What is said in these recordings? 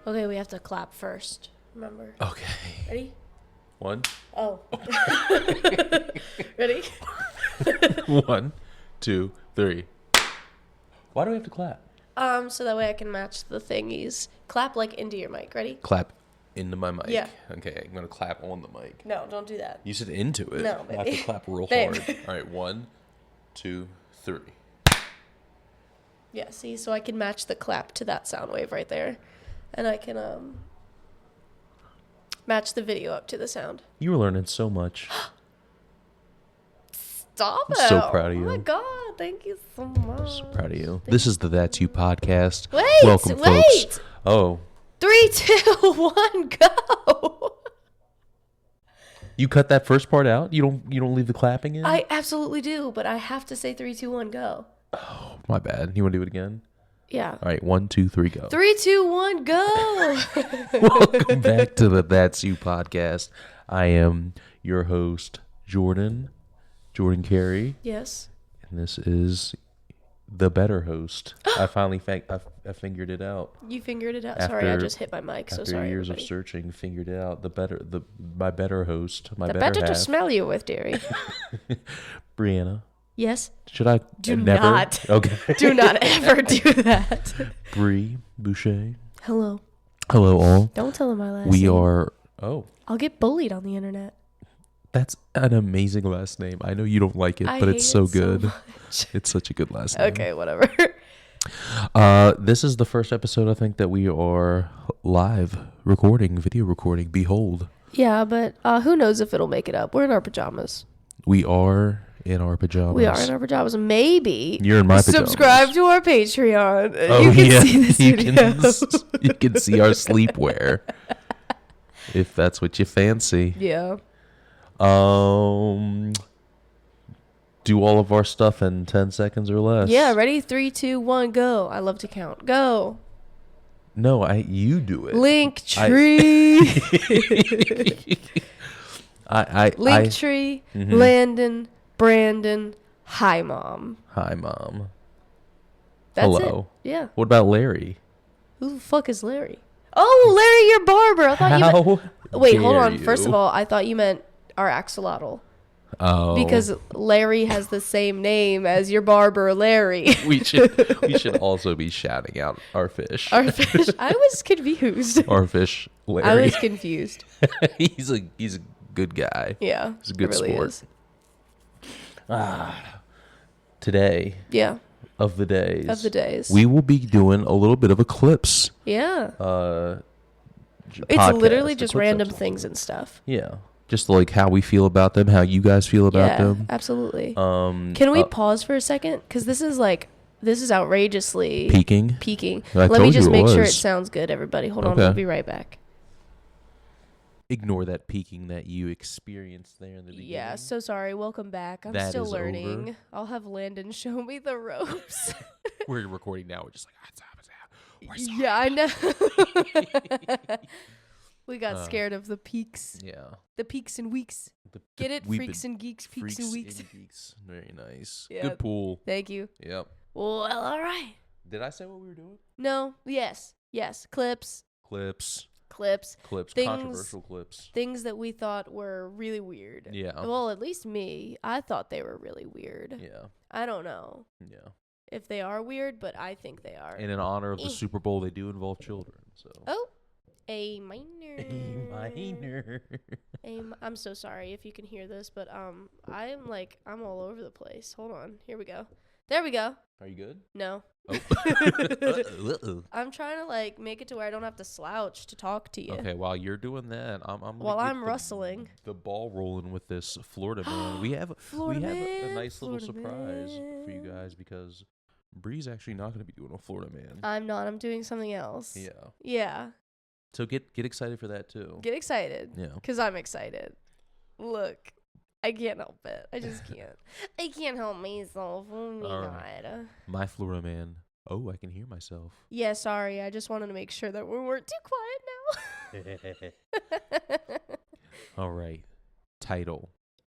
Okay, we have to clap first. Remember. Okay. Ready? 1. Oh. Ready? 1, 2, 3. Why do we have to clap? So that way I can match the thingies. Clap like into your mic. Ready? Clap into my mic. Yeah. Okay, I'm gonna clap on the mic. No, don't do that. You said into it. No, I have baby. to clap real Babe. hard. All right, 1, 2, 3. Yeah, see, so I can match the clap to that sound wave right there. And I can match the video up to the sound. You were learning so much. Stop it. I'm so proud of Oh my you. God, thank you so much. So proud of you. This is the That's You podcast. Wait, Welcome, wait. folks. Oh, 3, 2, 1, go. you cut that first part out? You don't leave the clapping in? I absolutely do, but I have to say 3, 2, 1, go. Oh, my bad. You want to do it again? Yeah. All right, 1, 2, 3, go. 3, 2, 1, go. Welcome back to the That's You podcast. I am your host, Jordan Carey, Yes. and this is the better host. I finally I figured it out. You figured it out. Sorry, I After- just hit my mic. So After sorry. years everybody. of searching, figured it out. My better host, my The better better to half, smell you with, dearie. Brianna. Yes. Should I Do never? not. Okay. Do not ever do that. Bree Boucher. Hello. Hello, all. Don't tell him my last We name. are. Oh, I'll get bullied on the internet. that's an amazing last name. I know you don't like it, I but hate it's so it good. much. It's such a good last name. Okay, whatever. This is the first episode, I think, that we are live recording, video recording. Behold, Yeah, but who knows if it'll make it up? We're in our pajamas. we are in our pajamas. We are in our pajamas. Maybe You're in my pajamas. subscribe to our Patreon. Oh, You can yeah. see this you video. you can see our sleepwear if that's what you fancy. Yeah. Do all of our stuff in 10 seconds or less. Yeah, ready? 3, 2, 1, go. I love to count. Go. No, you do it. Link tree. Link I tree. Mhm. Landon. Brandon. Hi, Mom. Hi, Mom. That's Hello. it. Yeah. What about Larry? Who the fuck is Larry? Oh, Larry, your barber. I thought you meant... How Wait, hold dare on. First of you. all, I thought you meant our axolotl. Oh. Because Larry has the same name as your barber, Larry. we should also be shouting out our fish. Our fish. I was confused. Our fish, Larry. I was confused. he's a good guy. Yeah. He's a good it really sport. is. Today Yeah. of the days. We will be doing a little bit of eclipse. Yeah. It's podcast, literally just Eclipse random episode. things and stuff. Yeah. Just like how we feel about them, how you guys feel about Yeah, them. absolutely. Can Can we pause for a second? Because this is outrageously peeking? peaking. I Let me told just you it make sure it was. sounds good, everybody. Hold on, Okay. we'll be right back. Ignore that peeking that you experienced there in the beginning. Yeah, so sorry. Welcome back. I'm That still is learning. over. I'll have Landon show me the ropes. We're recording now. We're just like, we're sorry. Yeah, I know. We got scared of the peaks. Yeah. The peaks and weeks. Get it? we've Freaks been and geeks, peaks and weeks. geeks. Very nice. Yeah. Good pool. Thank you. Yep. Well, all right. Did I say what we were doing? No, yes. Clips. Clips. Things- Controversial clips. Things that we thought were really weird. Yeah. Well, at least me. I thought they were really weird. Yeah. I don't know Yeah. if they are weird, but I think they are. And in honor of the Super Bowl, they do involve children. So. Oh, A minor. A minor. I'm so sorry if you can hear this, but I'm all over the place. Hold on. Here we go. There we go. Are you good? No. Oh. Uh-oh. I'm trying to make it to where I don't have to slouch to talk to you. Okay, while you're doing that, I'm gonna While get I'm rustling. the ball rolling with this Florida man. We have Florida a man, nice little Florida surprise for you man. guys because Bree's actually not going to be doing a Florida man. I'm not. I'm doing something else. Yeah. Yeah. So get excited for that too. Get excited. Yeah. Because I'm excited. Look. I can't help it. I just can't. I can't help myself. Oh my All God. My Florida man. Oh, I can hear myself. Yeah, sorry. I just wanted to make sure that we weren't too quiet now. All right. Title.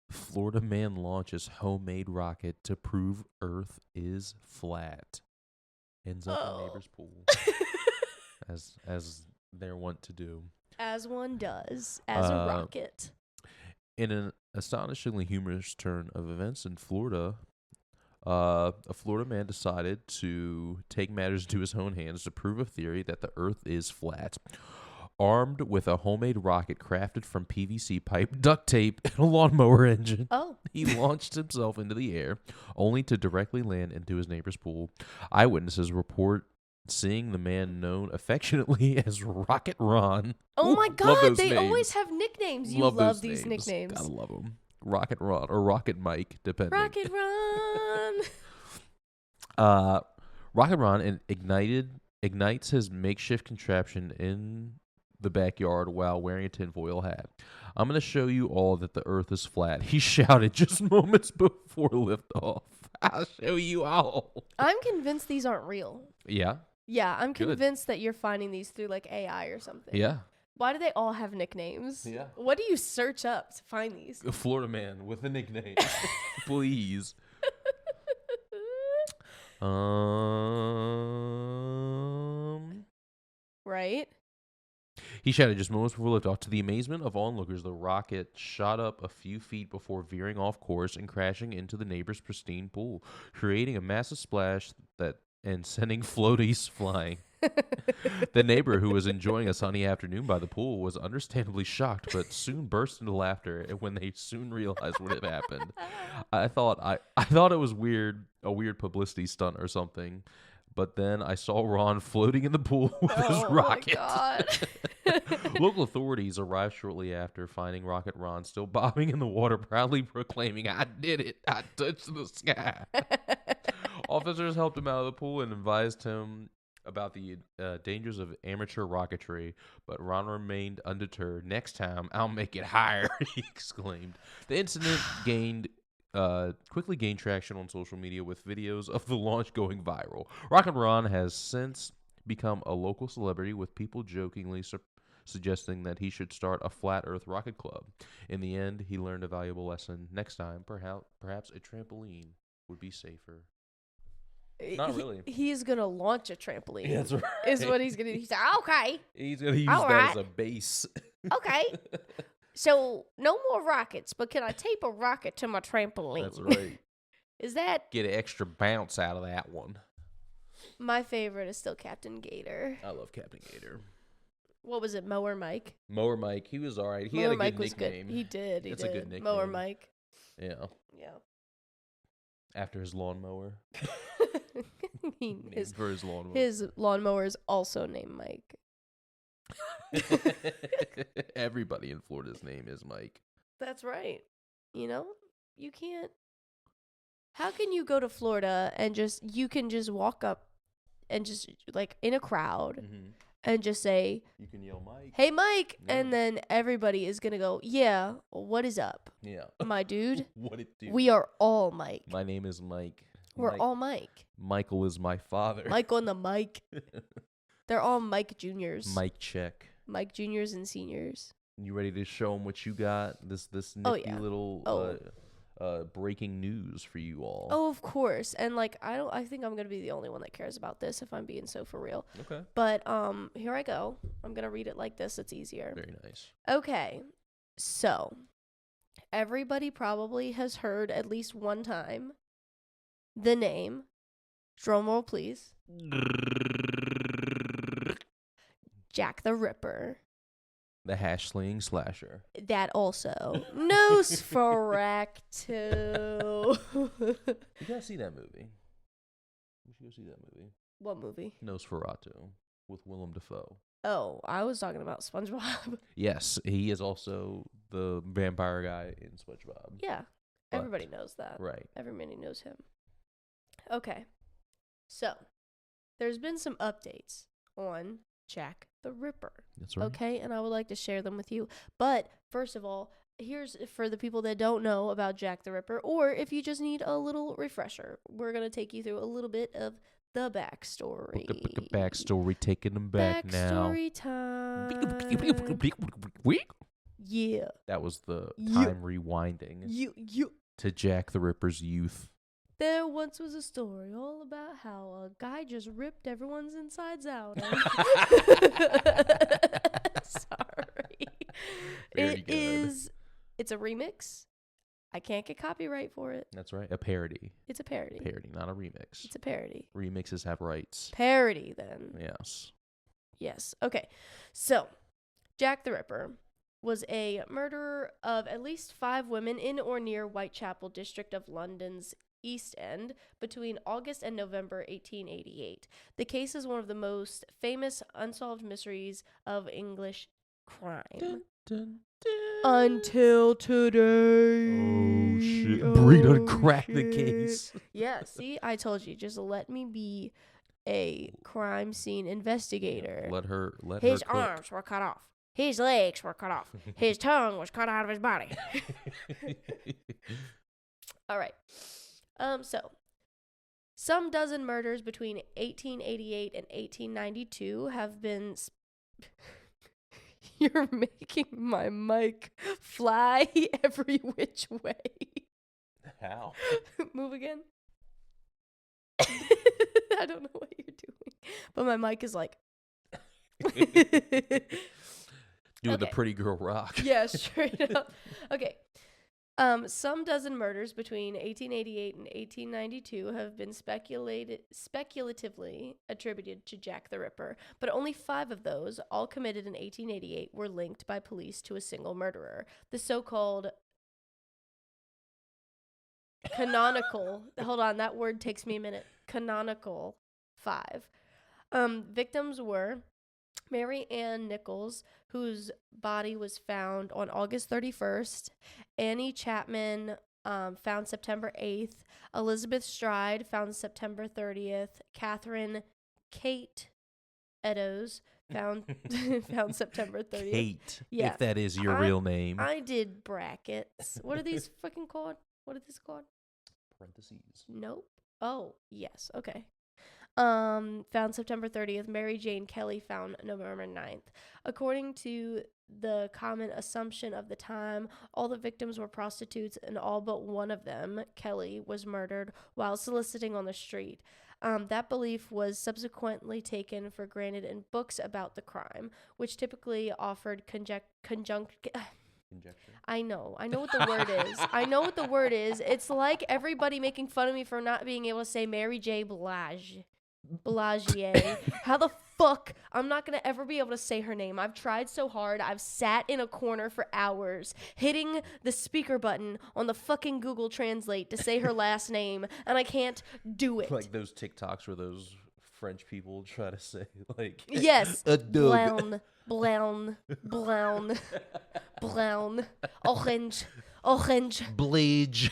Florida man launches homemade rocket to prove Earth is flat. Ends up in neighbor's pool. As they're wont to do. As one does, as a rocket. In an astonishingly humorous turn of events in Florida, a Florida man decided to take matters into his own hands to prove a theory that the Earth is flat. Armed with a homemade rocket crafted from PVC pipe, duct tape, and a lawnmower engine, he launched himself into the air, only to directly land into his neighbor's pool. Eyewitnesses report seeing the man known affectionately as Rocket Ron. Oh my Love God, those they names. always have nicknames. You Love love those these names. nicknames. Gotta love them. Rocket Ron or Rocket Mike, depending. Rocket Ron. Rocket Ron ignites his makeshift contraption in the backyard while wearing a tinfoil hat. I'm going to show you all that the Earth is flat, he shouted just moments before liftoff. I'll show you all. I'm convinced these aren't real. Yeah? Yeah, I'm Good. convinced that you're finding these through like AI or something. Yeah. Why do they all have nicknames? Yeah. What do you search up to find these? A Florida man with a nickname. Please. Right? He shouted just moments before liftoff. To the amazement of onlookers, the rocket shot up a few feet before veering off course and crashing into the neighbor's pristine pool, creating a massive splash and sending floaties flying. The neighbor, who was enjoying a sunny afternoon by the pool, was understandably shocked, but soon burst into laughter when they soon realized what had happened. I thought it was a weird publicity stunt or something. But then I saw Ron floating in the pool with his rocket. My God. Local authorities arrived shortly after, finding Rocket Ron still bobbing in the water, proudly proclaiming, "I did it! I touched the sky!" Officers helped him out of the pool and advised him about the dangers of amateur rocketry, but Ron remained undeterred. "Next time, I'll make it higher," he exclaimed. The incident quickly gained traction on social media, with videos of the launch going viral. Rocket Ron has since become a local celebrity, with people jokingly suggesting that he should start a flat Earth rocket club. In the end, he learned a valuable lesson. Next time, perhaps a trampoline would be safer. Not really. He's going to launch a trampoline. Yeah, that's right. Is what he's going to do. He's like, okay. He's going to use All that right. as a base. Okay. So, no more rockets, but can I tape a rocket to my trampoline? That's right. Is that... Get an extra bounce out of that one. My favorite is still Captain Gator. I love Captain Gator. What was it, Mower Mike? Mower Mike, he was all right. He Mower had a Mike good was nickname. good. He did. It's a good Mower nickname. Mike. Yeah. Yeah. After his lawnmower. his, For his lawnmower. his lawnmower is also named Mike. Everybody in Florida's name is Mike. That's right. You know, you can't. How can you go to Florida and you can just walk up and just like in a crowd and just say, You can yell Mike. "Hey, Mike," Yeah. and then everybody is gonna go, "Yeah, what is up, Yeah. my dude? What it do? We are all Mike. My name is Mike. We're all Mike. Michael is my father. Mike on the mic. They're all Mike Juniors. Mike check. Mike Juniors and Seniors. You ready to show them what you got? This Oh, nifty yeah. little breaking news for you all. Oh, of course. And like I think I'm gonna be the only one that cares about this if I'm being so for real. Okay. But here I go. I'm gonna read it like this. It's easier. Very nice. Okay. So everybody probably has heard at least one time the name. Drum roll, please. Jack the Ripper. The hash slinging slasher. That also. Nosferatu. You gotta see that movie. We should go see that movie. What movie? Nosferatu with Willem Dafoe. Oh, I was talking about SpongeBob. Yes, he is also the vampire guy in SpongeBob. Yeah. But- Everybody knows that. Right. Everybody knows him. Okay. So, there's been some updates on Jack the Ripper. That's right. Okay, and I would like to share them with you. But first of all, here's for the people that don't know about Jack the Ripper, or if you just need a little refresher, we're going to take you through a little bit of the backstory. Backstory, taking them back now. Backstory time. Yeah. That was the Yeah. time rewinding You. to Jack the Ripper's youth. There once was a story all about how a guy just ripped everyone's insides out. It's a remix. I can't get copyright for it. That's right. A parody. It's a parody. Parody, not a remix. It's a parody. Remixes have rights. Parody, then. Yes. Yes. Okay. So, Jack the Ripper was a murderer of at least 5 women in or near Whitechapel district of London's East End between August and November 1888. The case is one of the most famous unsolved mysteries of English crime. Dun, dun, dun. Until today. Oh, shit. Bree done cracked the shit. case. Yeah, see, I told you, just let me be a crime scene investigator. Let her His cook. arms were cut off. His legs were cut off. His tongue was cut out of his body. All right. So, some dozen murders between 1888 and 1892 have been... You're making my mic fly every which way. How? Move again. I don't know what you're doing, but my mic is like... Doing the Okay. pretty girl rock. Yeah, straight up. Okay. Some dozen murders between 1888 and 1892 have been speculatively attributed to Jack the Ripper, but only 5 of those, all committed in 1888, were linked by police to a single murderer. The so-called canonical, hold on, that word takes me a minute, canonical 5. Victims were Mary Ann Nichols, whose body was found on August 31st. Annie Chapman, found September 8th. Elizabeth Stride, found September 30th. Catherine Kate Eddowes, found found September 30th. Kate, Yeah. if that is your I- real name. I did brackets. What are these fucking called? What are these called? Parentheses. Nope. Oh, yes. Okay. Found September 30th. Mary Jane Kelly found November 9th. According to the common assumption of the time, all the victims were prostitutes, and all but one of them, Kelly, was murdered while soliciting on the street. That belief was subsequently taken for granted in books about the crime, which typically offered Conjecture. I know what the word is. I know what the word is. It's like everybody making fun of me for not being able to say Mary J. Balagier. How the fuck? I'm not going to ever be able to say her name. I've tried so hard. I've sat in a corner for hours, hitting the speaker button on the fucking Google Translate to say her last name, and I can't do it. Like those TikToks where those French people try to say, like, Yes. a dog. Brown, orange, Bleach.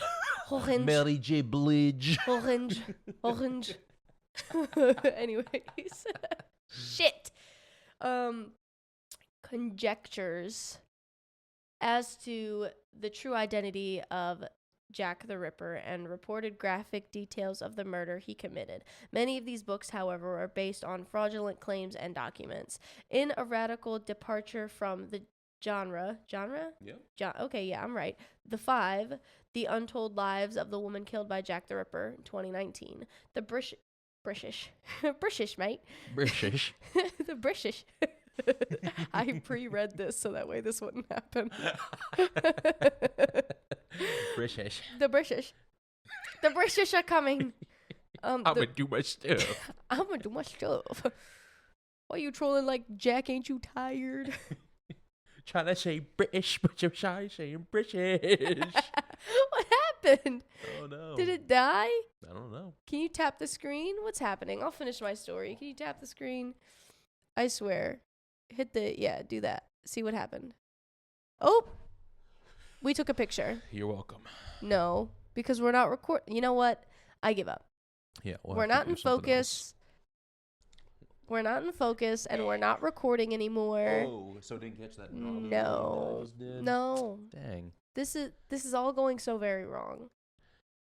orange. Mary J. Bleach. Orange. Anyways. Shit. Conjectures as to the true identity of Jack the Ripper and reported graphic details of the murder he committed. Many of these books, however, are based on fraudulent claims and documents. In a radical departure from the genre? Yeah. Okay, yeah, I'm right. The 5, The Untold Lives of the Woman Killed by Jack the Ripper, 2019. The British, mate. British. The British. I pre-read this so that way this wouldn't happen. British. The British are coming. I'm gonna do my stuff. I'm gonna do my stuff. Why you trolling like Jack? Ain't you tired? Trying to say British, but you're shy saying British. What happened? Oh no. Did it die? I don't know. Can you tap the screen? What's happening? I'll finish my story. Can you tap the screen? I swear. Do that. See what happened. Oh! We took a picture. You're welcome. No, because we're not recording. You know what? I give up. Yeah. We're not in focus. We're not in focus, and we're not recording anymore. Oh, so didn't catch that. No. No. Dang. This is all going so very wrong.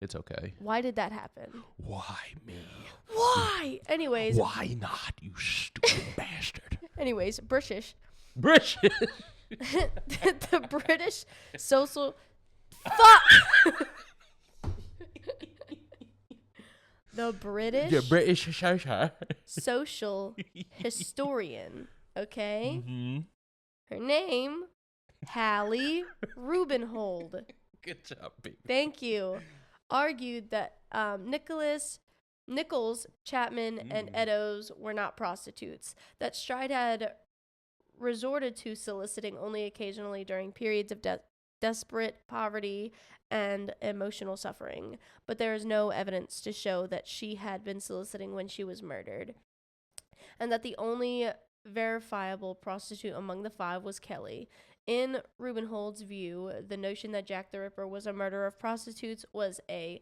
It's okay. Why did that happen? Why me? Why? Anyways. Why not, you stupid bastard? Anyways, British. British. The British social. Fuck! The British The British social historian. Okay? Mm-hmm. Her name Hallie Rubenhold, Good job, baby. thank you, argued that Nichols, Chapman, and Eddowes were not prostitutes, that Stride had resorted to soliciting only occasionally during periods of desperate poverty and emotional suffering, but there is no evidence to show that she had been soliciting when she was murdered, and that the only verifiable prostitute among the five was Kelly. In Rubenhold's view, the notion that Jack the Ripper was a murderer of prostitutes was a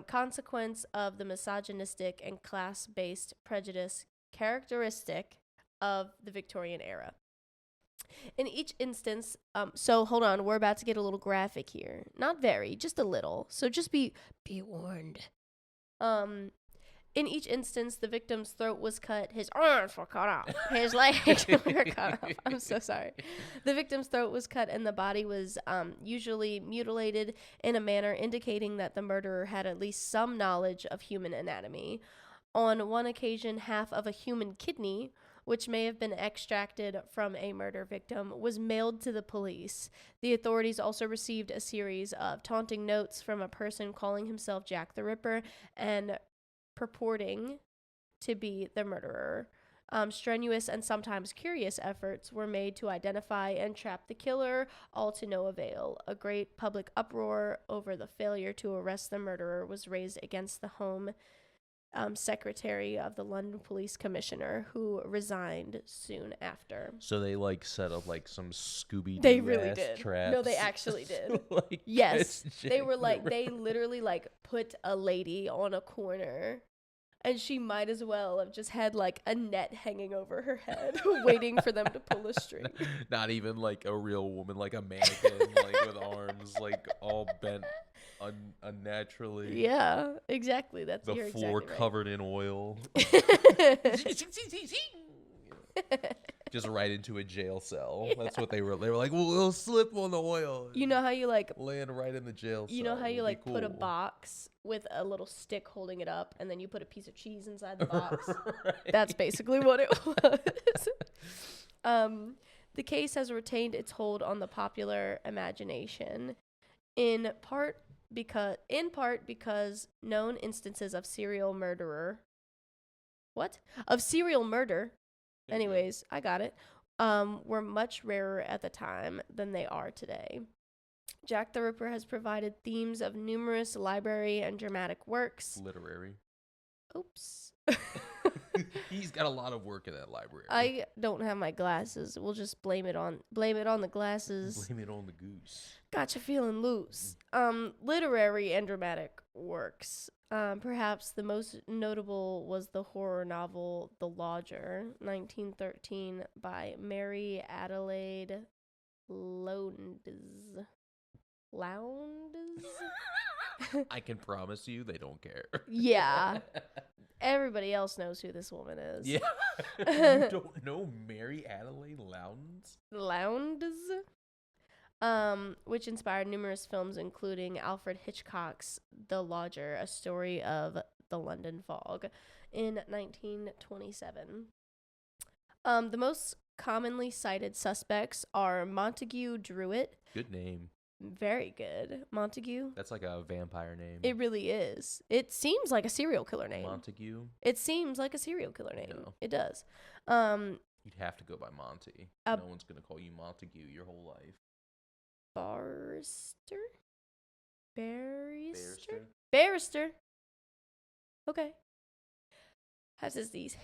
consequence of the misogynistic and class-based prejudice characteristic of the Victorian era. In each instance, so hold on, we're about to get a little graphic here. Not very, just a little. So just be warned. In each instance, the victim's throat was cut, his arms were cut off, his legs were cut off. I'm so sorry. The victim's throat was cut and the body was usually mutilated in a manner indicating that the murderer had at least some knowledge of human anatomy. On one occasion, half of a human kidney, which may have been extracted from a murder victim, was mailed to the police. The authorities also received a series of taunting notes from a person calling himself Jack the Ripper and purporting to be the murderer. Strenuous and sometimes curious efforts were made to identify and trap the killer, all to no avail. A great public uproar over the failure to arrest the murderer was raised against the Home Secretary of the London Police Commissioner, who resigned soon after. So they like set up like some Scooby-Doo They really did. traps. No, they actually did. Like, Yes, catch they were Jack like, the they Ripper. literally like put a lady on a corner, and she might as well have just had like a net hanging over her head, waiting for them to pull a string. Not even like a real woman, like a mannequin, like with arms like all bent unnaturally. Yeah, exactly. That's The you're floor exactly covered in oil. Just right into a jail cell. That's what they were. They were like, we'll slip on the oil. You know how you like Land right in the jail cell. You know how you It'll like be put a cool. box with a little stick holding it up, and then you put a piece of cheese inside the box? Right. That's basically what it was. The case has retained its hold on the popular imagination, in part because known instances of serial murder. Anyways, I got it. Were much rarer at the time than they are today. Jack the Ripper has provided themes of numerous library and dramatic works. Literary. Oops. He's got a lot of work in that library. I don't have my glasses. We'll just blame it on the glasses. Blame it on the goose. Got you feeling loose. Literary and dramatic works. Perhaps the most notable was the horror novel The Lodger, 1913, by Mary Adelaide Lowndes. I can promise you they don't care. Yeah. Everybody else knows who this woman is. Yeah. You don't know Mary Adelaide Lowndes? Lowndes? Which inspired numerous films, including Alfred Hitchcock's The Lodger, a story of the London fog, in 1927. The most commonly cited suspects are Montague Druitt. Good name. Very good. Montague? That's like a vampire name. It really is. It seems like a serial killer name. Montague? It seems like a serial killer name. No. It does. You'd have to go by Monty. No one's going to call you Montague your whole life. Barrister. Okay. Has these.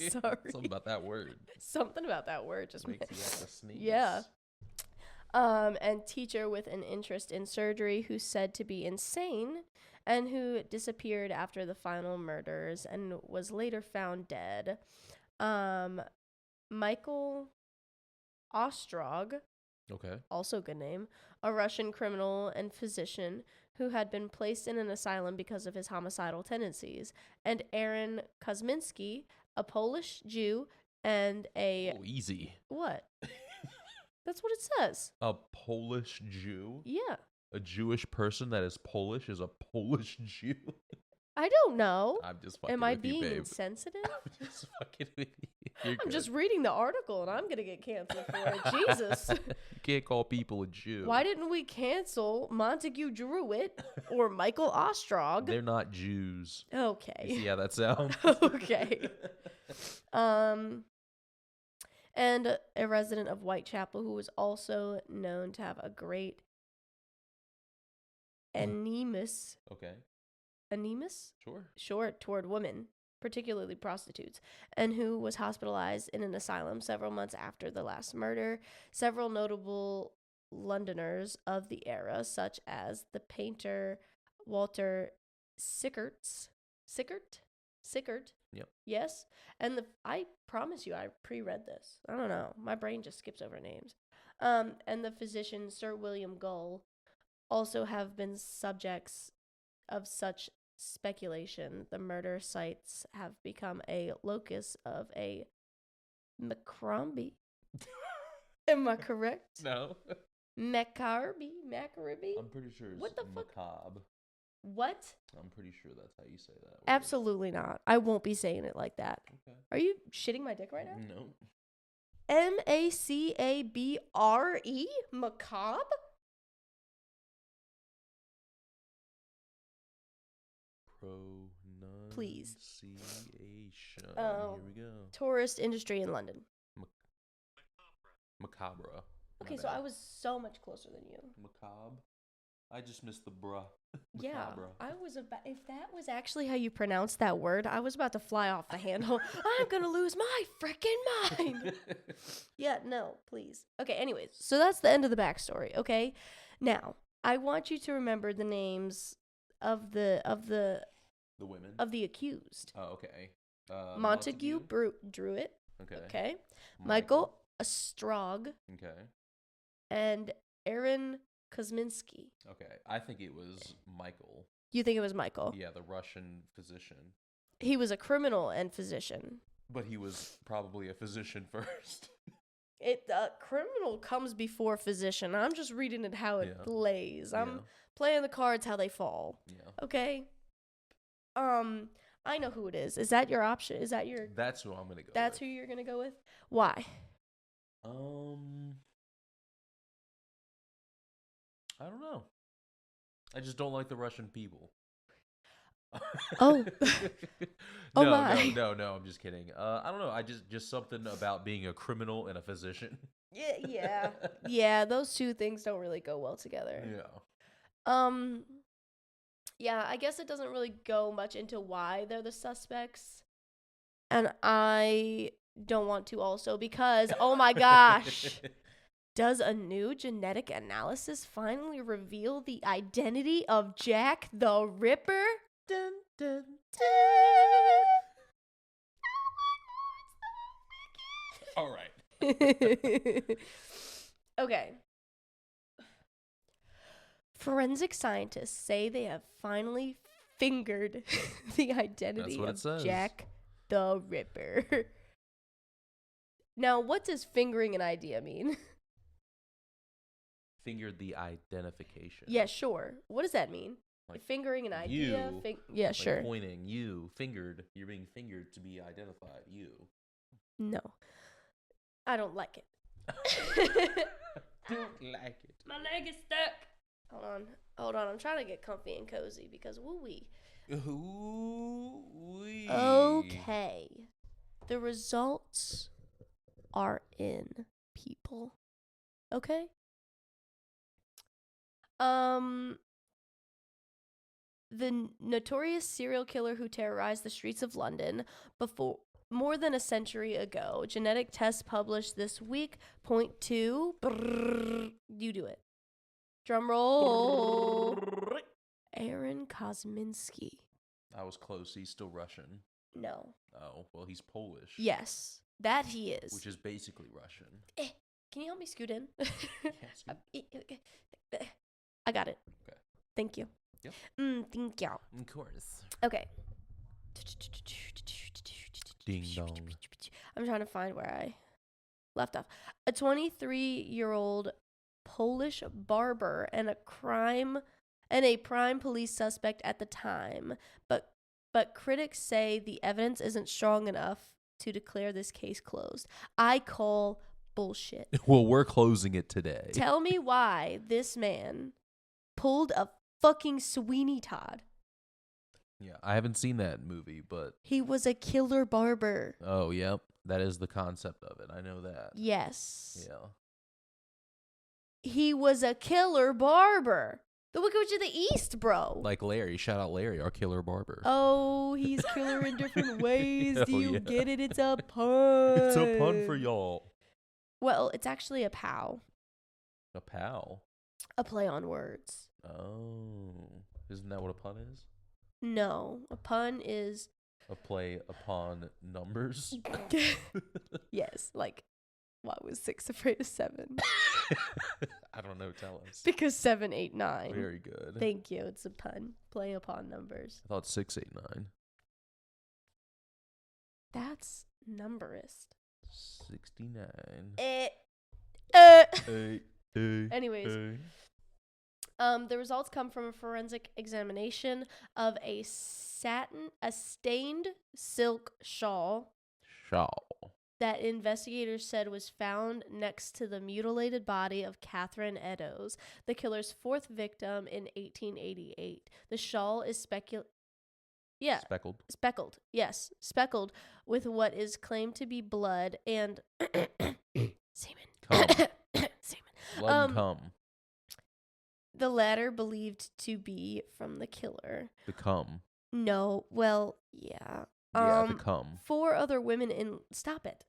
Sorry. Something about that word. Something about that word just Makes you have to sneeze. Yeah. And teacher with an interest in surgery who's said to be insane and who disappeared after the final murders and was later found dead. Michael Ostrog, Okay. also good name, a Russian criminal and physician who had been placed in an asylum because of his homicidal tendencies, and Aaron Kosminski, a Polish Jew and a... Oh, easy. What? That's what it says. A Polish Jew? Yeah. A Jewish person that is Polish is a Polish Jew? I don't know. I'm just fucking Am I with you, being babe. insensitive? I'm just fucking with you. You're I'm good. just reading the article and I'm going to get canceled for it. Jesus. You can't call people a Jew. Why didn't we cancel Montague Druitt or Michael Ostrog? They're not Jews. You Okay. see how that sounds? Okay. And a resident of Whitechapel who was also known to have a great anemus Okay. Sure. short toward women, particularly prostitutes, and who was hospitalized in an asylum several months after the last murder. Several notable Londoners of the era, such as the painter Walter Sickert. Yep. Yes. And I promise you, I pre-read this. I don't know. My brain just skips over names. And the physician Sir William Gull also have been subjects of such speculation. The murder sites have become a locus of a Macrombie. Am I correct? No. Macarby? I'm pretty sure it's What the fuck? macabre. What? I'm pretty sure that's how you say that word. Absolutely not. I won't be saying it like that. Okay. Are you shitting my dick right now? No. Macabre? Macabre? Please. Pronunciation. Oh. Here we go. Tourist industry in London. Macabre. Okay, so I was so much closer than you. Macabre. I just missed the bruh. Yeah, Macabre. I was about. If that was actually how you pronounce that word, I was about to fly off the handle. I'm gonna lose my freaking mind. Yeah, no, please. Okay, anyways, so that's the end of the backstory. Okay, now I want you to remember the names of the The women. of the accused. Oh, okay. Montague Druitt. Okay. Okay. Michael Ostrog Okay. and Aaron Kosminski. Okay. I think it was Michael. You think it was Michael? Yeah, the Russian physician. He was a criminal and physician. But he was probably a physician first. Criminal comes before physician. I'm just reading it how it lays. I'm Yeah. playing the cards how they fall. Yeah. Okay. I know who it is. Is that your option? Is that your? That's who I'm gonna go. That's who you're gonna go with. Why? I don't know. I just don't like the Russian people. Oh. Oh no, my. No, I'm just kidding. I don't know. I just something about being a criminal and a physician. Yeah. Yeah. Those two things don't really go well together. Yeah. Yeah, I guess it doesn't really go much into why they're the suspects. And I don't want to also because, oh my gosh, does a new genetic analysis finally reveal the identity of Jack the Ripper? Dun, dun, dun. All right. Okay. Forensic scientists say they have finally fingered the identity That's what it of says. Jack the Ripper. Now, what does fingering an idea mean? Fingered the identification. Yeah, sure. What does that mean? Like fingering an idea? you, Yeah, Like sure. pointing, you, fingered. You're being fingered to be identified. You. No. I don't like it. Don't like it. My leg is stuck. Hold on. I'm trying to get comfy and cozy because woo-wee. Ooh-wee. Okay. The results are in, people. Okay? The notorious serial killer who terrorized the streets of London before more than a century ago. Genetic tests published this week point to you do it. Drum roll. Aaron Kosminski. I was close. He's still Russian. No. Oh, well, he's Polish. Yes, that he is. Which is basically Russian. Can you help me scoot in? Scoot. I got it. Okay. Thank you. Yep. Thank you. Of course. Okay. Ding dong. I'm trying to find where I left off. A 23-year-old Polish barber and a prime police suspect at the time, but critics say the evidence isn't strong enough to declare this case closed. I call bullshit. Well, we're closing it today. Tell me why this man pulled a fucking Sweeney Todd. Yeah, I haven't seen that movie, but He was a killer barber. oh, yep, that is the concept of it. I know that. Yes. Yeah. He was a killer barber. The Wicked Witch of the East, bro. Like Larry. Shout out Larry, our killer barber. Oh, he's killer in different ways. Do Hell you yeah. get it? It's a pun. It's a pun for y'all. Well, it's actually a pow. A pal. A play on words. Oh. Isn't that what a pun is? No, a pun is A play upon numbers? yes, like why was 6 afraid of 7? I don't know. Tell us. Because 7, 8, 9. Very good. Thank you. It's a pun. Play upon numbers. I thought 6, 8, 9. That's numberist. 69. Eh. Hey, hey, Anyways, hey. the results come from a forensic examination of a stained silk shawl Shawl. that investigators said was found next to the mutilated body of Catherine Eddowes, the killer's 4th victim in 1888. The shawl is speckled. Speckled with what is claimed to be blood and semen. Cum. Semen. Blood and cum. The latter believed to be from the killer. The cum. No, well, yeah. Yeah, the cum. 4 other women in Stop it.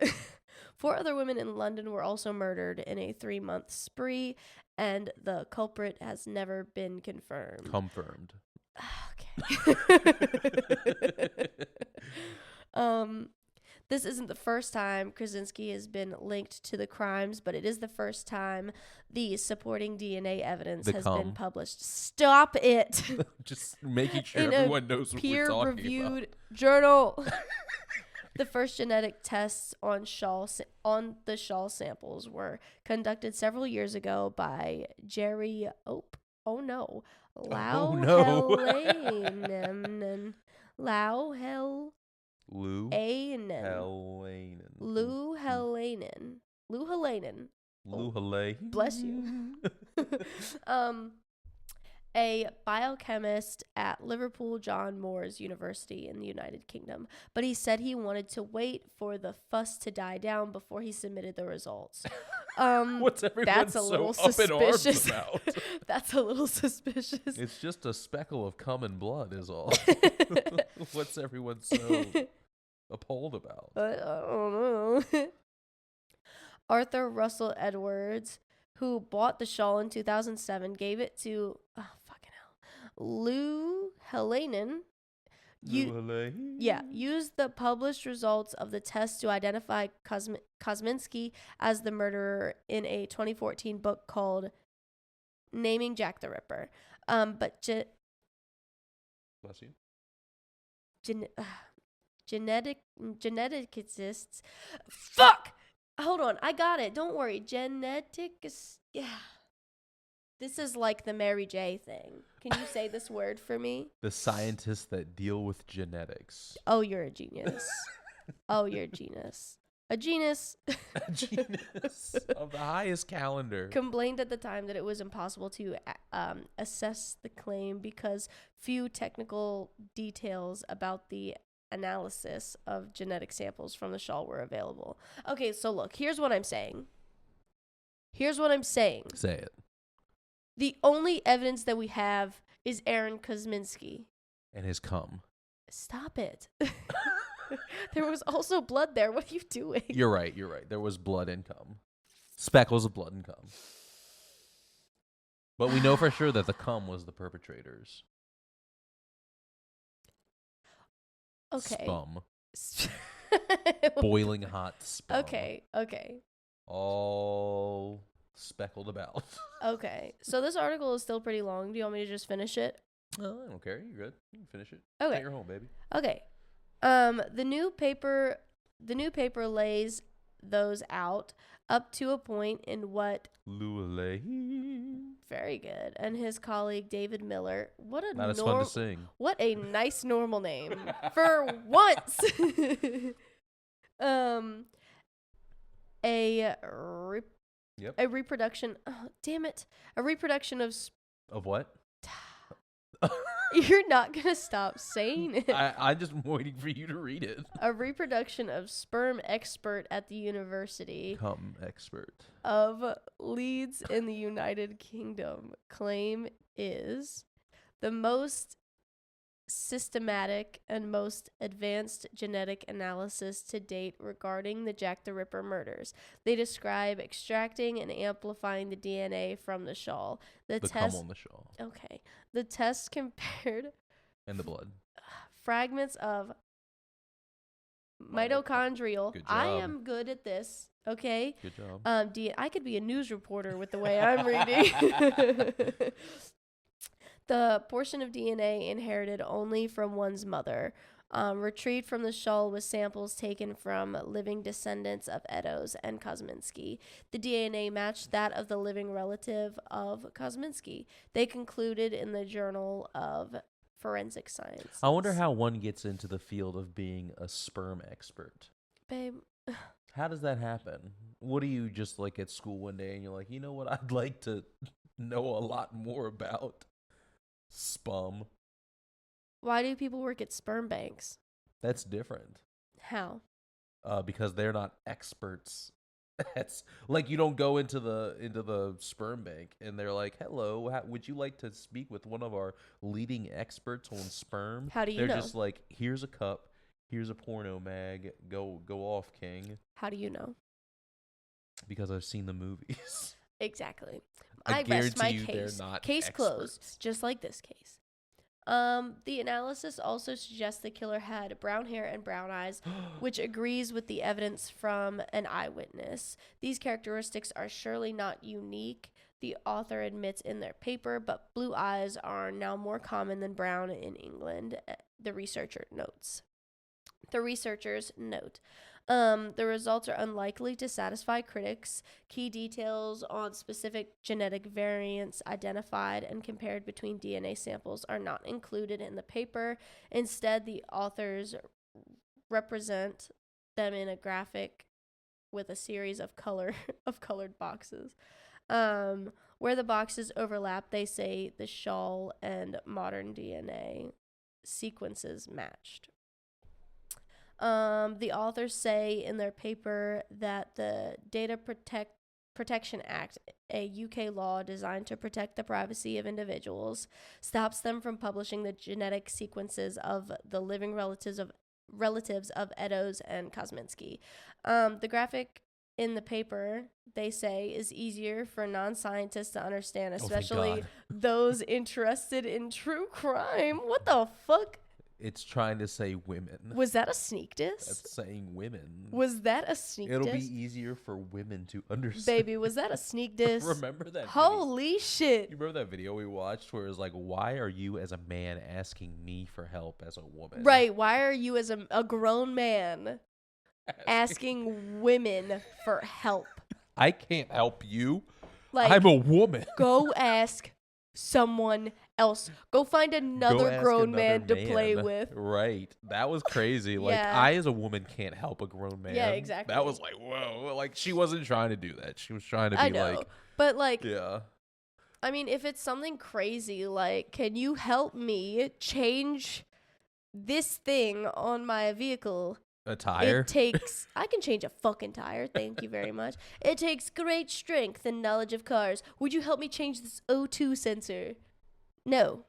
4 other women in London were also murdered in a 3-month spree, and the culprit has never been confirmed. Confirmed. Okay. This isn't the first time Krasinski has been linked to the crimes, but it is the first time the supporting DNA evidence has been published. Stop it. Just making sure In a everyone knows what we're talking about. peer-reviewed journal. The first genetic tests on the Shaw samples were conducted several years ago by Jerry Ope. Oh no. Lau no. Helanen. Lau Hel Lou Ainen. Helanen. Lou Helanen. Lou Helanen. Lou Helanen. Bless you. A biochemist at Liverpool John Moores University in the United Kingdom, but he said he wanted to wait for the fuss to die down before he submitted the results. What's everyone that's a so little up in arms suspicious. about? That's a little suspicious. It's just a speckle of cum and blood is all. What's everyone so appalled about? I don't know. Arthur Russell Edwards, who bought the shawl in 2007, gave it to Lou Helanen. Used the published results of the test to identify Kosminski as the murderer in a 2014 book called Naming Jack the Ripper. But Bless you. geneticists. Fuck! Hold on, I got it. Don't worry. Yeah. This is like the Mary J thing. Can you say this word for me? The scientists that deal with genetics. Oh, you're a genius. Oh, you're a genius. A genus. A genus of the highest calendar. Complained at the time that it was impossible to assess the claim because few technical details about the analysis of genetic samples from the shawl were available. Okay, so look, here's what I'm saying. Say it. The only evidence that we have is Aaron Kosminski. And his cum. Stop it. There was also blood there. What are you doing? You're right. There was blood and cum. Speckles of blood and cum. But we know for sure that the cum was the perpetrators. Okay. Spum. Boiling hot spum. Okay. All speckled about. Okay. So this article is still pretty long. Do you want me to just finish it? No, I don't care. You're good. You can finish it. Okay. Take her home, baby. Okay. The new paper lays those out up to a point in what very good, and his colleague David Miller. What a Not as fun to sing. What a nice normal name for once. A Yep. a reproduction. Oh, damn it! A reproduction of. Of what? You're not gonna stop saying it. I'm just waiting for you to read it. A reproduction of sperm expert at the University Come expert. of Leeds in the United Kingdom claim is the most systematic and most advanced genetic analysis to date regarding the Jack the Ripper murders. They describe extracting and amplifying the DNA from the shawl. The cum on the shawl. Okay. The test compared And the blood. fragments of mitochondrial. Good I job. am good at this. Okay. Good job. I could be a news reporter with the way I'm reading. The portion of DNA inherited only from one's mother. Retrieved from the shawl with samples taken from living descendants of Eddowes and Kosminski. The DNA matched that of the living relative of Kosminski. They concluded in the Journal of Forensic Science. I wonder how one gets into the field of being a sperm expert. Babe, How does that happen? What do you just like at school one day and you're like, you know what, I'd like to know a lot more about spum. why do people work at sperm banks? That's different. How? Because they're not experts. That's like you don't go into the sperm bank and they're like, "Hello, would you like to speak with one of our leading experts on sperm?" How do you They're know? just like, "Here's a cup, here's a porno mag. Go off, king." How do you know? Because I've seen the movies. Exactly. I rest my guarantee you they're case. not Case closed, experts. just like this case. The analysis also suggests the killer had brown hair and brown eyes, which agrees with the evidence from an eyewitness. These characteristics are surely not unique, the author admits in their paper, but blue eyes are now more common than brown in England, the researcher notes. The researchers note. The results are unlikely to satisfy critics. Key details on specific genetic variants identified and compared between DNA samples are not included in the paper. Instead, the authors represent them in a graphic with a series of colored boxes. Where the boxes overlap, they say the shawl and modern DNA sequences matched. The authors say in their paper that the Data Protection Act, a UK law designed to protect the privacy of individuals, stops them from publishing the genetic sequences of the living relatives of Eddowes and Kosminski. The graphic in the paper, they say, is easier for non-scientists to understand, especially those interested in true crime. What the fuck? It's trying to say women. Was that a sneak diss? That's saying women. Was that a sneak It'll diss? be easier for women to understand. Baby, was that a sneak diss? Remember that? Holy shit. You remember that video we watched where it was like, why are you as a man asking me for help as a woman? Right. Why are you as a grown man asking women for help? I can't help you. Like, I'm a woman. go ask someone else. Go find Go another ask grown another man to play man. with. Right. That was crazy. Like, Yeah. I as a woman can't help a grown man. Yeah, exactly. That was like, whoa. Like, she wasn't trying to do that. She was trying to be I know. like, But like, yeah. I mean, if it's something crazy, like, can you help me change this thing on my vehicle? A tire. It takes, I can change a fucking tire. Thank you very much. It takes great strength and knowledge of cars. Would you help me change this O2 sensor? No.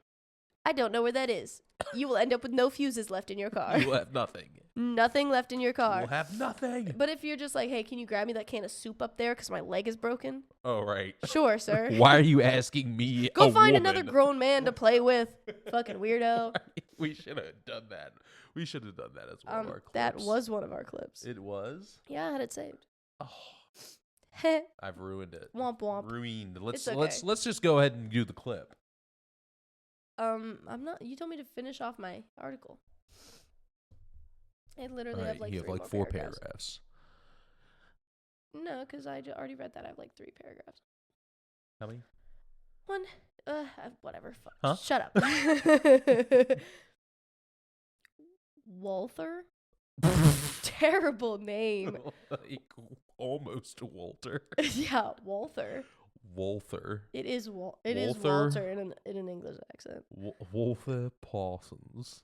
I don't know where that is. You will end up with no fuses left in your car. You will have nothing. Nothing left in your You car. will have nothing. But if you're just like, hey, can you grab me that can of soup up there because my leg is broken? Oh, right. Sure, sir. Why are you asking me? Go a find woman? another grown man to play with. Fucking weirdo. We should have done that. We should have done that as one of our clips. That was one of our clips. It was? Yeah, I had it saved. Oh, Heh. I've ruined it. Womp womp. Ruined. It's okay. Let's just go ahead and do the clip. I'm not. You told me to finish off my article. I literally have like you three have like more 4 paragraphs. paragraphs. No, because I already read that. I have like 3 paragraphs. How many? One. Whatever. Fuck. Huh? Shut up. Walther. terrible name. Like, almost Walter. Yeah, Walther. Walther. It is Walther? Walter in an English accent. Walther Parsons.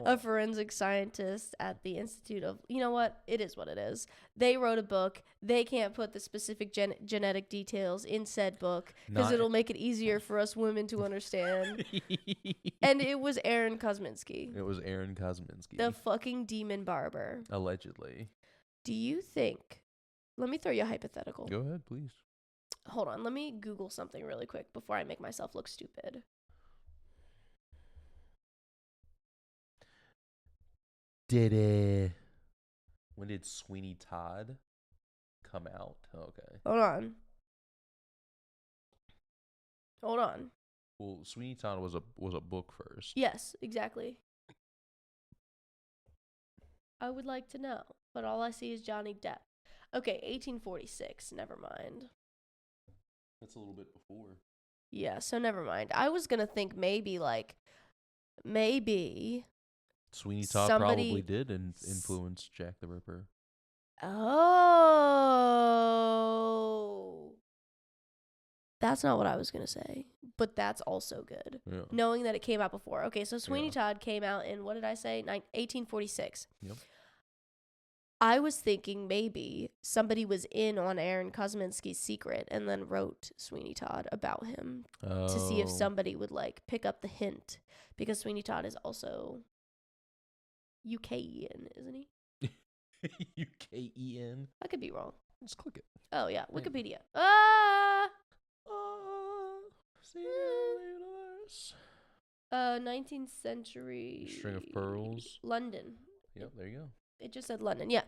A forensic scientist at the Institute of, you know what? It is what it is. They wrote a book. They can't put the specific genetic details in said book because Not- it'll make it easier for us women to understand. And it was Aaron Kosminski, It was Aaron Kosminski. the fucking demon barber. Allegedly. Do you think? Let me throw you a hypothetical. Go ahead, please. Hold on. Let me Google something really quick before I make myself look stupid. When did Sweeney Todd come out? Okay. Hold on. Well, Sweeney Todd was a book first. Yes, exactly. I would like to know, but all I see is Johnny Depp. Okay, 1846. Never mind. That's a little bit before. Yeah, so never mind. I was gonna think maybe Sweeney Todd somebody- probably did influence Jack the Ripper. Oh. That's not what I was gonna say, but that's also good. Yeah. Knowing that it came out before. Okay, so Sweeney Yeah. Todd came out in, what did I say? 1846. Yep. I was thinking maybe somebody was in on Aaron Kosminski's secret and then wrote Sweeney Todd about him to see if Oh. somebody would like pick up the hint, because Sweeney Todd is also UKian, isn't he? UKEN. I could be wrong. Just click it. Oh yeah, Thank you. Wikipedia. See the universe. 19th century. String of Pearls. London. Yep, there you go. It just said London. Yeah.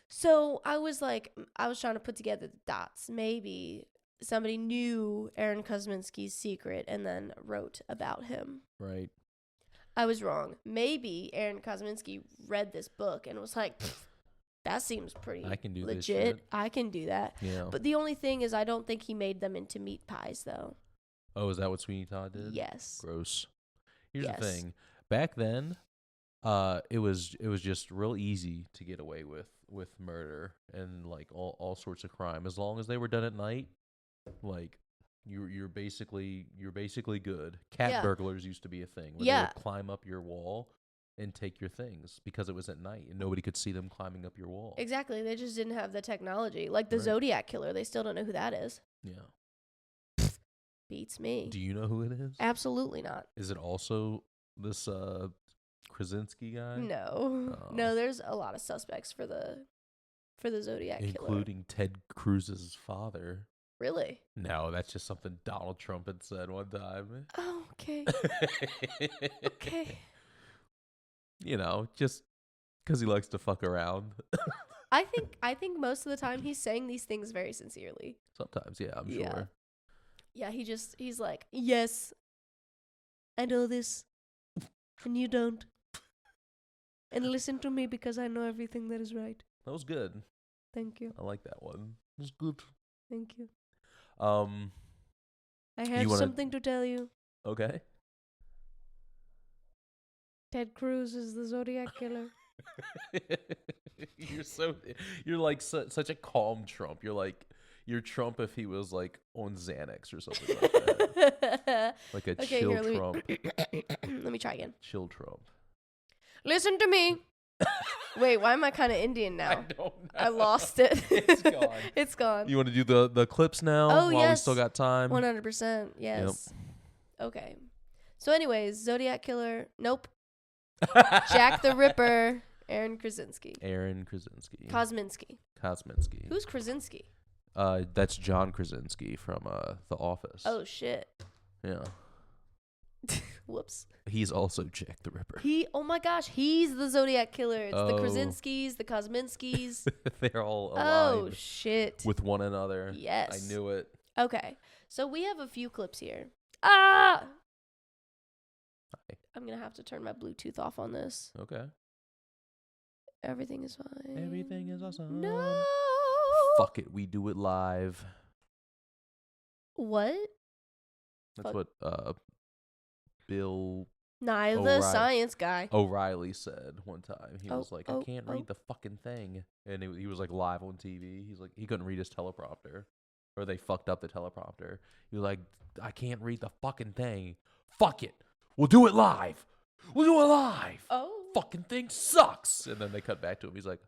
So I was trying to put together the dots. Maybe somebody knew Aaron Kosminski's secret and then wrote about him. Right. I was wrong. Maybe Aaron Kosminski read this book and was like, that seems pretty I can do this legit. shit. I can do that. Yeah. But the only thing is I don't think he made them into meat pies, though. Oh, is that what Sweeney Todd did? Yes. Gross. Here's Yes. the thing. Back then, it was just real easy to get away with murder and like all sorts of crime as long as they were done at night. Like you're basically good. Cat Yeah. burglars used to be a thing where Yeah. they would climb up your wall and take your things because it was at night and nobody could see them climbing up your wall. Exactly. They just didn't have the technology. Like the Right. Zodiac Killer. They still don't know who that is. Yeah. Beats me. Do you know who it is? Absolutely not. Is it also this Krasinski guy? No. Oh. No, there's a lot of suspects for the Zodiac Killer. Including Ted Cruz's father. Really? No, that's just something Donald Trump had said one time. Oh, okay. Okay. You know, just because he likes to fuck around. I think most of the time he's saying these things very sincerely. Sometimes, yeah, I'm Yeah. sure. Yeah, he's like, yes, I know this, and you don't. And listen to me because I know everything that is right. That was good. Thank you. I like that one. It was good. Thank you. Um, I have wanna- something to tell you. okay. Ted Cruz is the Zodiac Killer. You're like such a calm Trump. You're Trump if he was like on Xanax or something like that. Like a Okay, chill here, Trump. let me try again. Chill Trump. Listen to me. Wait, why am I kind of Indian now? I don't know. I lost it. It's gone. It's gone. You want to do the clips now Oh, while we yes. still got time? 100%. Yes. Okay. So, anyways, Zodiac Killer. Nope. Jack the Ripper. Aaron Krasinski. Aaron Krasinski. Kosminski. Kosminski. Who's Krasinski? That's John Krasinski from The Office. Oh shit. Yeah. Whoops. He's also Jack the Ripper. Oh my gosh, he's the Zodiac Killer. It's the Oh. Krasinskis, the Kosminskis. They're all Oh aligned shit. with one another. Yes. I knew it. Okay. So we have a few clips here. Ah! Hi. I'm going to have to turn my Bluetooth off on this. Okay. Everything is fine. Everything is awesome. No. Fuck it. We do it live. What? That's Fuck. what Bill Nah, the O'Reilly. science guy. O'Reilly said one time, he Oh, was like, oh, I can't oh. read the fucking thing. And he was like live on TV. He's like, he couldn't read his teleprompter. Or they fucked up the teleprompter. He was like, I can't read the fucking thing. Fuck it. We'll do it live. We'll do it live. Oh. Fucking thing sucks. And then they cut back to him. He's like,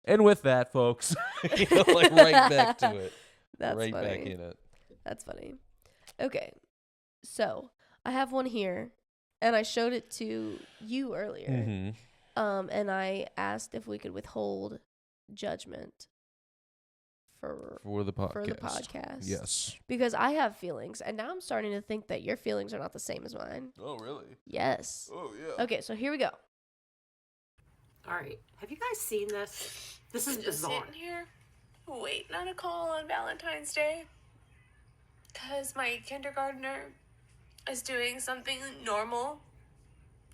and with that, folks, like right back to it. That's right funny. back in it. That's funny. Okay. So, I have one here, and I showed it to you earlier. Mm-hmm. And I asked if we could withhold judgment for For the podcast. for the podcast. Yes. Because I have feelings, and now I'm starting to think that your feelings are not the same as mine. Oh, really? Yes. Oh, yeah. Okay, so here we go. All right. Have you guys seen this? This is Just bizarre. sitting here waiting on a call on Valentine's Day because my kindergartner is doing something normal,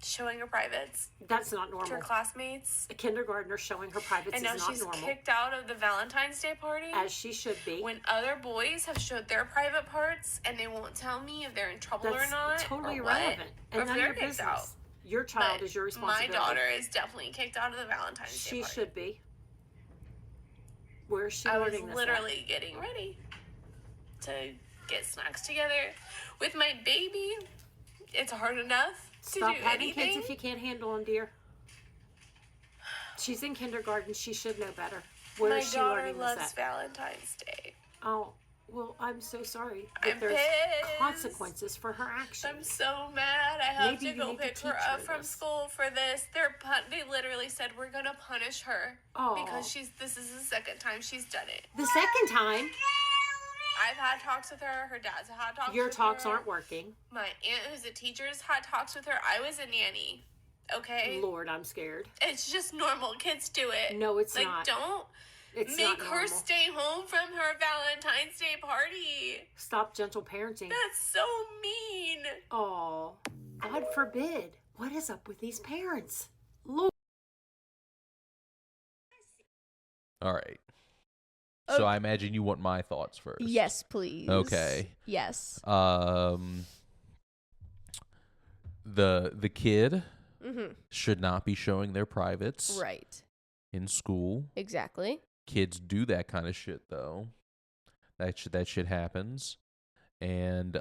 showing her privates That's not to normal. her classmates. A kindergartner showing her privates And now is not she's normal. kicked out of the Valentine's Day party As she should be. when other boys have showed their private parts and they won't tell me if they're in trouble That's or not. totally or what, irrelevant. or And if none of they're your kicked business. out. Your child But is your my responsibility. daughter is definitely kicked out of the Valentine's Day She party. should be. Where is she I was learning this? literally getting ready to get snacks together with my baby. It's hard enough to Stop do having anything. kids if you can't handle them, dear. She's in kindergarten. She should know better. Where My is she daughter learning loves this at? Valentine's Day. Oh, well, I'm so sorry that I'm there's pissed. consequences for her actions. I'm so mad. I have Maybe to you go need to pick her teach her up from this. school for this. They literally said we're gonna punish her Oh. because this is the second time she's done it. The second time, I've had talks with her. Her dad's had talks. your with talks her. aren't working. My aunt, who's a teacher, has had talks with her. I was a nanny. Okay. Lord, I'm scared. It's just normal. Kids do it. No, it's like, not. don't It's make not her normal. stay home from her Valentine's Day party. Stop gentle parenting. That's so mean. Oh, God forbid. What is up with these parents? Lord. All right. Okay. So I imagine you want my thoughts first. Yes, please. Okay. Yes. The kid Mm-hmm. should not be showing their privates Right. in school. Exactly. Kids do that kind of shit though. That shit happens. And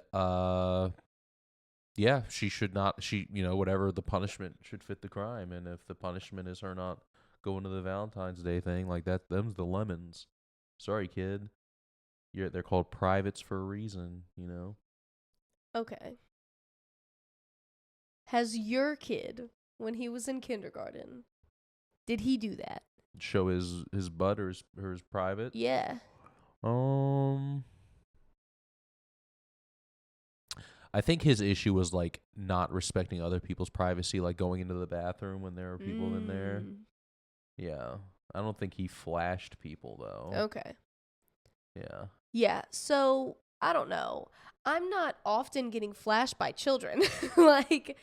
yeah, she should not whatever the punishment should fit the crime. And if the punishment is her not going to the Valentine's Day thing, like that, them's the lemons. Sorry, kid. They're called privates for a reason, you know? Okay. Has your kid, when he was in kindergarten, did he do that? Show his butt or his private. Yeah. I think his issue was like not respecting other people's privacy, like going into the bathroom when there were people in there. Mm. Yeah. I don't think he flashed people though. Okay. Yeah. Yeah. So I don't know. I'm not often getting flashed by children. Like,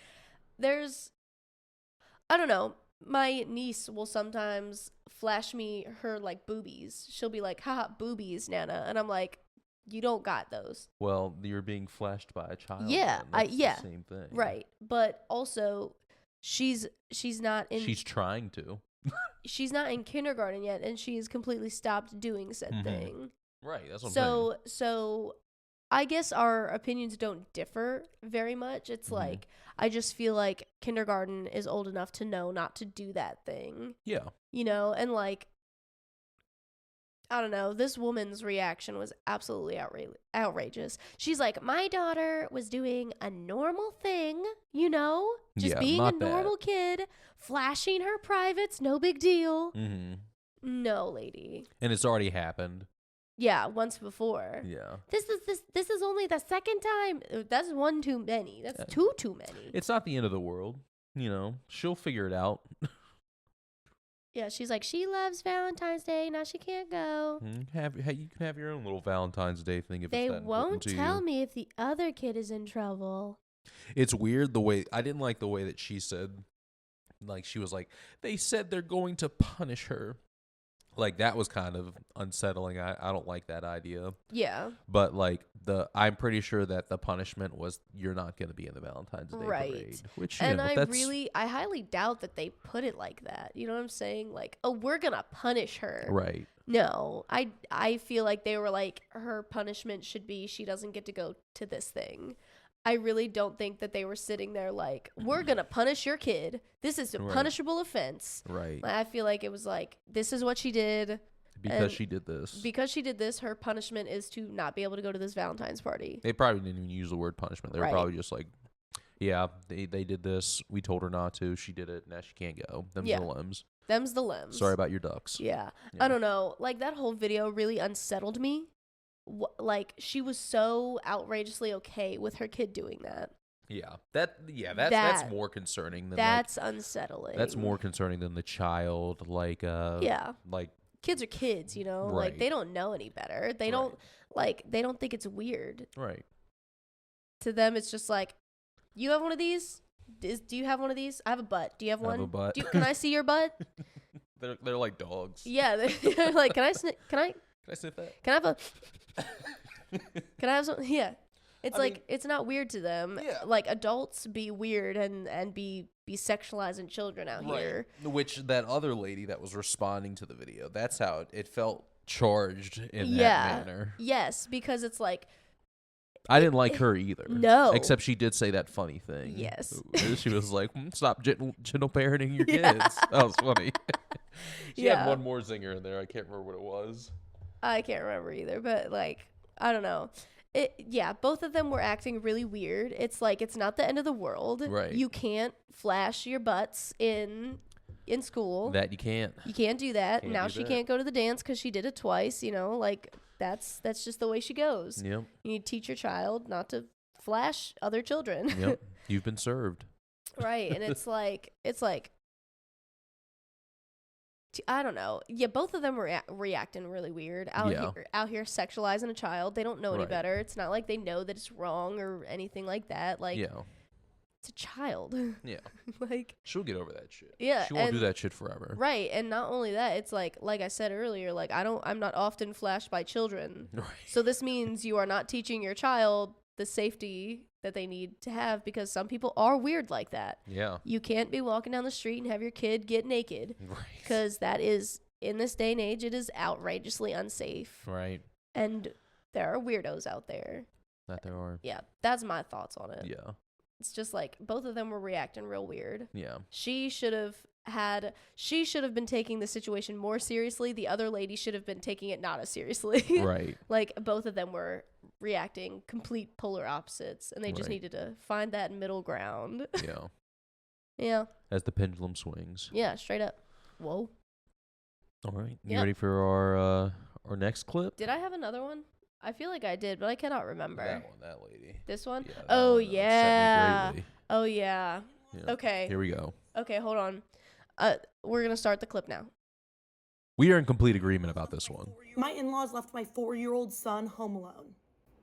I don't know. My niece will sometimes flash me her like boobies. She'll be like, "Haha, boobies, Nana," and I'm like, "You don't got those." Well, you're being flashed by a child. Yeah, then. That's yeah, the same thing. Right. But also, she's not in. She's trying to. She's not in kindergarten yet, and she's completely stopped doing said Mhm. thing. Right. That's what I'm saying. So I guess our opinions don't differ very much. It's Mhm. like, I just feel like kindergarten is old enough to know not to do that thing, Yeah. and like, I don't know, this woman's reaction was absolutely outrageous. She's like, my daughter was doing a normal thing, just Yeah, being a not that. normal kid, flashing her privates, no big deal. Mm-hmm. No, lady. And it's already happened. Yeah, once before. Yeah. This is only the second time. That's one too many. That's Yeah. two too many. It's not the end of the world. She'll figure it out. Yeah, she's like, she loves Valentine's Day. Now she can't go. You can have your own little Valentine's Day thing if They it's that important won't to tell you. me if the other kid is in trouble. It's weird the way I didn't like the way that she said, like she was like, they said they're going to punish her. Like that was kind of unsettling. I don't like that idea. Yeah. But like I'm pretty sure that the punishment was you're not going to be in the Valentine's Day Right. parade. Which, you And know, I highly doubt that they put it like that. You know what I'm saying? Like, oh, we're gonna punish her. right. No, I feel like they were like, her punishment should be she doesn't get to go to this thing. I really don't think that they were sitting there like, we're gonna punish your kid. This is a Right. punishable offense. Right. Like, I feel like it was like, this is what she did. Because and she did this. Because she did this, her punishment is to not be able to go to this Valentine's party. They probably didn't even use the word punishment. They were Right. probably just like, yeah, they did this. We told her not to. She did it. Now she can't go. Them's Yeah. the limbs. Them's the limbs. Sorry about your ducks. Yeah. Yeah. I don't know. Like, that whole video really unsettled me. Like, she was so outrageously okay with her kid doing that. Yeah. That's That- more concerning than That's unsettling. that's more concerning than the child. Like Yeah. like Kids are kids, you know? Like, Right. they don't know any better. They don't, they don't think it's weird. right. To them, it's just like, you have one of these? Do you have one of these? I have a butt. Do you have I one? have a butt. Can I see your butt? They're like dogs. Yeah. They're like, can I Can I sniff that? can I have a, can I have some? Yeah. It's I like, mean- it's not weird to them. Yeah. Like, adults be weird and be sexualizing children out here. Which that other lady that was responding to the video, that's how it felt charged in Yeah. that manner. Yes, because it's like, I didn't like her either. No. Except she did say that funny thing. Yes. She was like, stop gentle parenting your Yeah. kids. That was funny. She Yeah. had one more zinger in there. I can't remember what it was. I can't remember either, but like, I don't know. Both of them were acting really weird. It's like, it's not the end of the world. Right. You can't flash your butts in school. That you can't. You can't do that. Can't Now do she that. can't go to the dance because she did it twice. You know, like, that's just the way she goes. Yep. You need to teach your child not to flash other children. Yep. You've been served. Right. And it's like, I don't know. Yeah, both of them were reacting really weird Yeah. out here sexualizing a child. They don't know any Right. better. It's not like they know that it's wrong or anything like that. Like, Yeah. it's a child. Yeah. Like, She'll get over that shit. Yeah, She won't do and- that shit forever. right. And not only that, it's like I said earlier, like, I'm not often flashed by children. Right. So this means you are not teaching your child the safety that they need to have, because some people are weird like that. Yeah. You can't be walking down the street and have your kid get naked, Right. because that is, in this day and age, it is outrageously unsafe. Right. And there are weirdos out there. That there are. Yeah, that's my thoughts on it. Yeah. It's just like, both of them were reacting real weird. Yeah. She should have been taking the situation more seriously. The other lady should have been taking it not as seriously. Right. Like, both of them were reacting complete polar opposites, and they just Right. needed to find that middle ground. Yeah. Yeah. As the pendulum swings. Yeah, straight up. Whoa. All right. You Yep. ready for our next clip? Did I have another one? I feel like I did, but I cannot remember. That one, that lady. This one? Yeah, that Oh, one, that upset me yeah. greatly. Oh, yeah. Yeah. Okay. Here we go. Okay, hold on. We're going to start the clip now. We are in complete agreement about this one. My in-laws left my 4-year-old son home alone.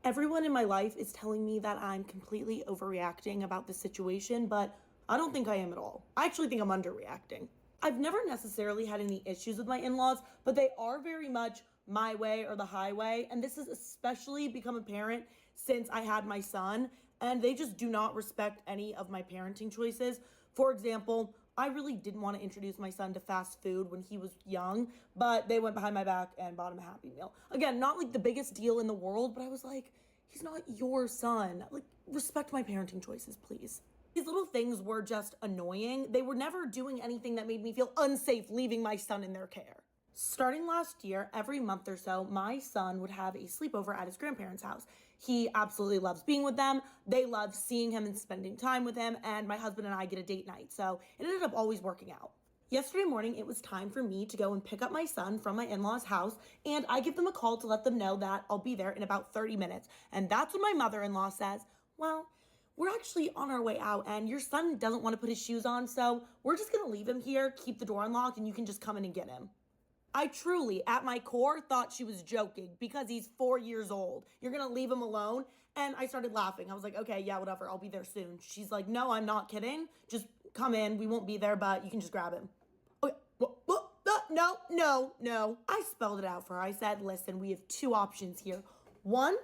Everyone in my life is telling me that I'm completely overreacting about the situation, but I don't think I am at all. I actually think I'm underreacting. I've never necessarily had any issues with my in-laws, but they are very much my way or the highway, and this has especially become apparent since I had my son, and they just do not respect any of my parenting choices. For example, I really didn't want to introduce my son to fast food when he was young, but they went behind my back and bought him a Happy Meal. Again, not like the biggest deal in the world, but I was like, he's not your son. Like, respect my parenting choices, please. These little things were just annoying. They were never doing anything that made me feel unsafe leaving my son in their care. Starting last year, every month or so, my son would have a sleepover at his grandparents' house. He absolutely loves being with them. They love seeing him and spending time with him, and my husband and I get a date night, so it ended up always working out. Yesterday morning, it was time for me to go and pick up my son from my in-laws' house, and I give them a call to let them know that I'll be there in about 30 minutes. And that's when my mother-in-law says, well, we're actually on our way out, and your son doesn't want to put his shoes on, so we're just going to leave him here, keep the door unlocked, and you can just come in and get him. I truly, at my core, thought she was joking because he's 4 years old. You're going to leave him alone? And I started laughing. I was like, okay, yeah, whatever. I'll be there soon. She's like, no, I'm not kidding. Just come in. We won't be there, but you can just grab him. Okay, no. I spelled it out for her. I said, listen, we have two options here. One,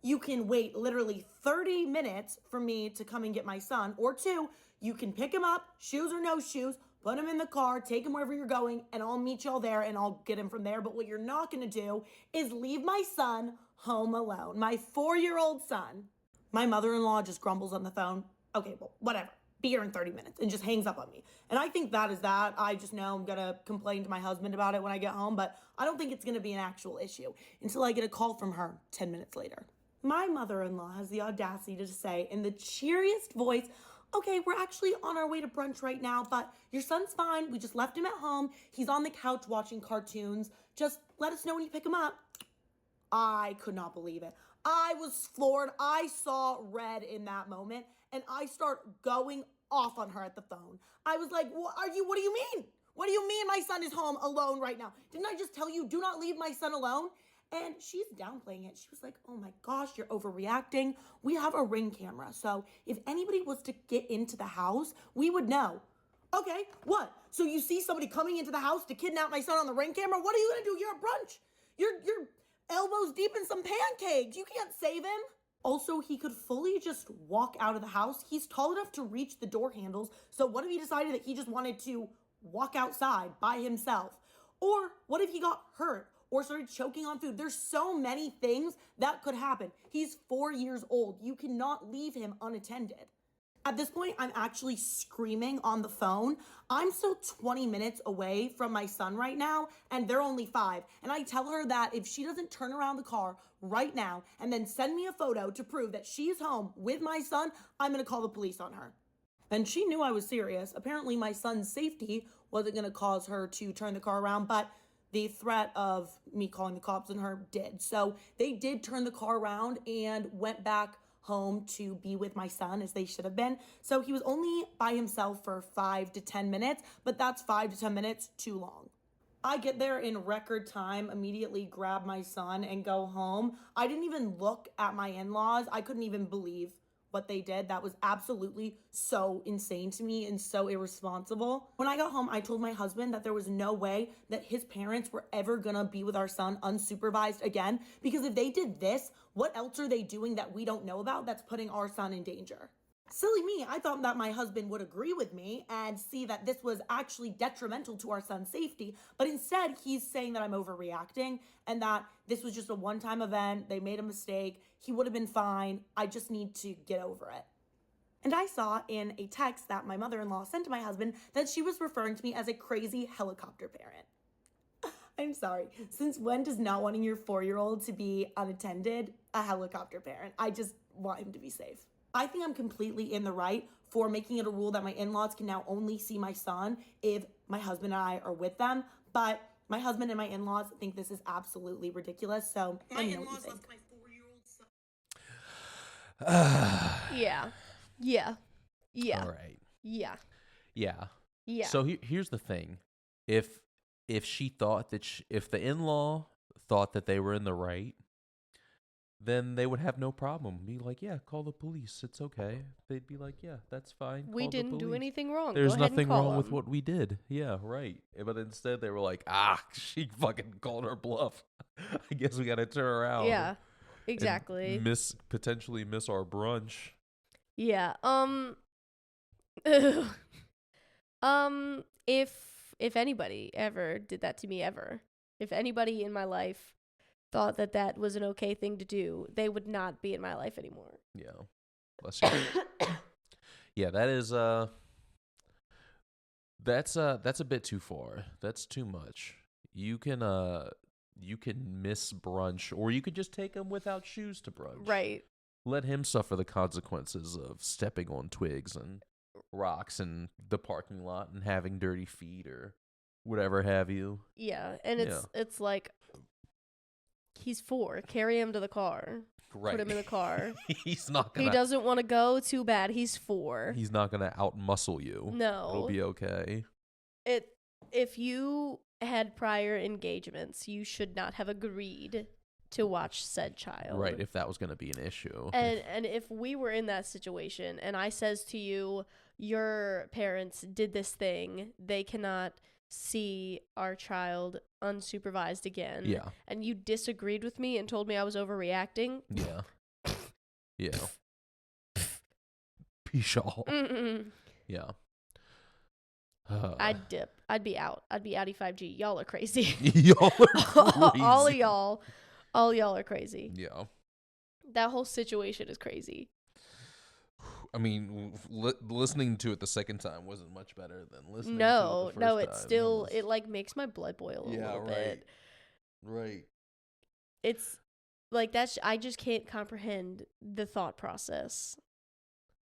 you can wait literally 30 minutes for me to come and get my son, or two, you can pick him up, shoes or no shoes, put him in the car, take him wherever you're going, and I'll meet y'all there and I'll get him from there. But what you're not gonna do is leave my son home alone, my 4-year-old son. My mother-in-law just grumbles on the phone. Okay, well, whatever. Be here in 30 minutes, and just hangs up on me. And I think that is that. I just know I'm gonna complain to my husband about it when I get home, but I don't think it's gonna be an actual issue until I get a call from her 10 minutes later. My mother-in-law has the audacity to say in the cheeriest voice, okay, we're actually on our way to brunch right now, but your son's fine. We just left him at home. He's on the couch watching cartoons. Just let us know when you pick him up. I could not believe it. I was floored. I saw red in that moment, and I start going off on her at the phone. I was like, what do you mean? What do you mean my son is home alone right now? Didn't I just tell you, do not leave my son alone? And she's downplaying it. She was like, oh my gosh, you're overreacting. We have a Ring camera, so if anybody was to get into the house, we would know. Okay, what? So you see somebody coming into the house to kidnap my son on the Ring camera? What are you gonna do? You're at brunch. You're elbows deep in some pancakes. You can't save him. Also, he could fully just walk out of the house. He's tall enough to reach the door handles. So what if he decided that he just wanted to walk outside by himself? Or what if he got hurt or started choking on food? There's so many things that could happen. He's 4 years old. You cannot leave him unattended. At this point, I'm actually screaming on the phone. I'm still 20 minutes away from my son right now, and they're only 5. And I tell her that if she doesn't turn around the car right now and then send me a photo to prove that she's home with my son, I'm gonna call the police on her. And she knew I was serious. Apparently, my son's safety wasn't gonna cause her to turn the car around, but the threat of me calling the cops on her did. So they did turn the car around and went back home to be with my son, as they should have been. So he was only by himself for 5 to 10 minutes, but that's 5 to 10 minutes too long. I get there in record time, immediately grab my son and go home. I didn't even look at my in-laws. I couldn't even believe what they did. That was absolutely so insane to me and so irresponsible. When I got home, I told my husband that there was no way that his parents were ever gonna be with our son unsupervised again, because if they did this, what else are they doing that we don't know about that's putting our son in danger? Silly me, I thought that my husband would agree with me and see that this was actually detrimental to our son's safety, but instead he's saying that I'm overreacting and that this was just a one-time event, they made a mistake, he would have been fine, I just need to get over it. And I saw in a text that my mother-in-law sent to my husband that she was referring to me as a crazy helicopter parent. I'm sorry, since when does not wanting your 4-year-old to be unattended a helicopter parent? I just want him to be safe. I think I'm completely in the right for making it a rule that my in-laws can now only see my son if my husband and I are with them. But my husband and my in-laws think this is absolutely ridiculous. So let me know what you think. My 4-year-old son. Yeah. All right. Yeah. Yeah. So here's the thing. If she thought that if the in-law thought that they were in the right, then they would have no problem. Be like, yeah, call the police. It's okay. They'd be like, yeah, that's fine. We didn't do anything wrong. There's Go ahead nothing and call wrong with them. what we did. Yeah, right. But instead they were like, she fucking called her bluff. I guess we got to turn around. Yeah, exactly. Potentially miss our brunch. Yeah. If anybody ever did that to me ever, if anybody in my life thought that that was an okay thing to do, they would not be in my life anymore. Yeah. Bless you. Yeah, that is that's a bit too far. That's too much. You can miss brunch, or you could just take him without shoes to brunch. Right. Let him suffer the consequences of stepping on twigs and rocks in the parking lot and having dirty feet or whatever have you. Yeah, and it's like, he's 4. Carry him to the car. Right. Put him in the car. He's not gonna. He doesn't want to go. Too bad. He's 4. He's not gonna outmuscle you. No. It'll be okay. If you had prior engagements, you should not have agreed to watch said child. Right, if that was gonna be an issue. And if we were in that situation and I says to you, your parents did this thing, they cannot see our child unsupervised again. Yeah. And you disagreed with me and told me I was overreacting. Yeah. Yeah. Pshaw. Mm-mm. Yeah. I'd dip. I'd be out. I'd be outie 5G. Y'all are crazy. Y'all are crazy. All of y'all. All y'all are crazy. Yeah. That whole situation is crazy. I mean, listening to it the second time wasn't much better than listening No, to it the no, first it's time. still, That it like makes my blood boil a Yeah, little right. bit. Right. It's like I just can't comprehend the thought process.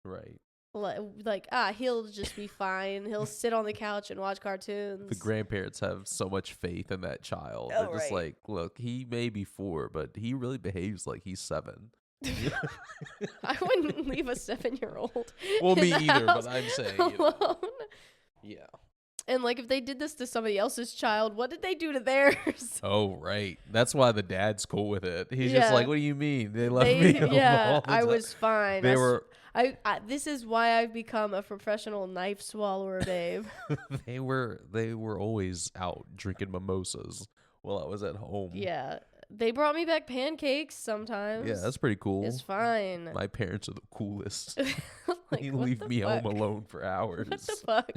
Right. Like, he'll just be fine. He'll sit on the couch and watch cartoons. The grandparents have so much faith in that child. Oh, They're just right. like, look, he may be 4, but he really behaves like he's 7. I wouldn't leave a 7-year-old. Well, in me the either, house but I'm saying, alone. Yeah. And like, if they did this to somebody else's child, what did they do to theirs? Oh, right. That's why the dad's cool with it. He's just Yeah. like, what do you mean? They left me home all the I time." was fine. They I s- were I this is why I've become a professional knife swallower, babe. they were always out drinking mimosas while I was at home. Yeah, they brought me back pancakes sometimes. Yeah, that's pretty cool. It's fine. My parents are the coolest. Like, They what leave the me home fuck? alone for hours. What the fuck?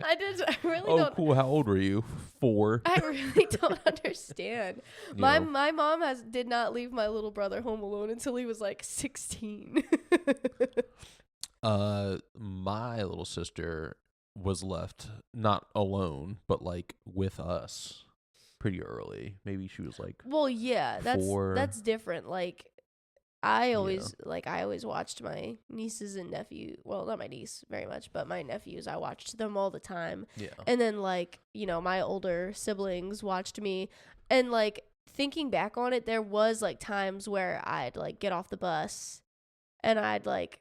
I really Oh, don't. cool. How old were you? 4. I really don't understand. You My know. my mom did not leave my little brother home alone until he was like 16. My little sister was left not alone, but like with us pretty early. Maybe she was like Well, yeah, 4. that's different. Like I always watched my nieces and nephews. Well, not my niece very much, but my nephews. I watched them all the time. Yeah. And then like, my older siblings watched me, and like thinking back on it, there was like times where I'd like get off the bus and I'd like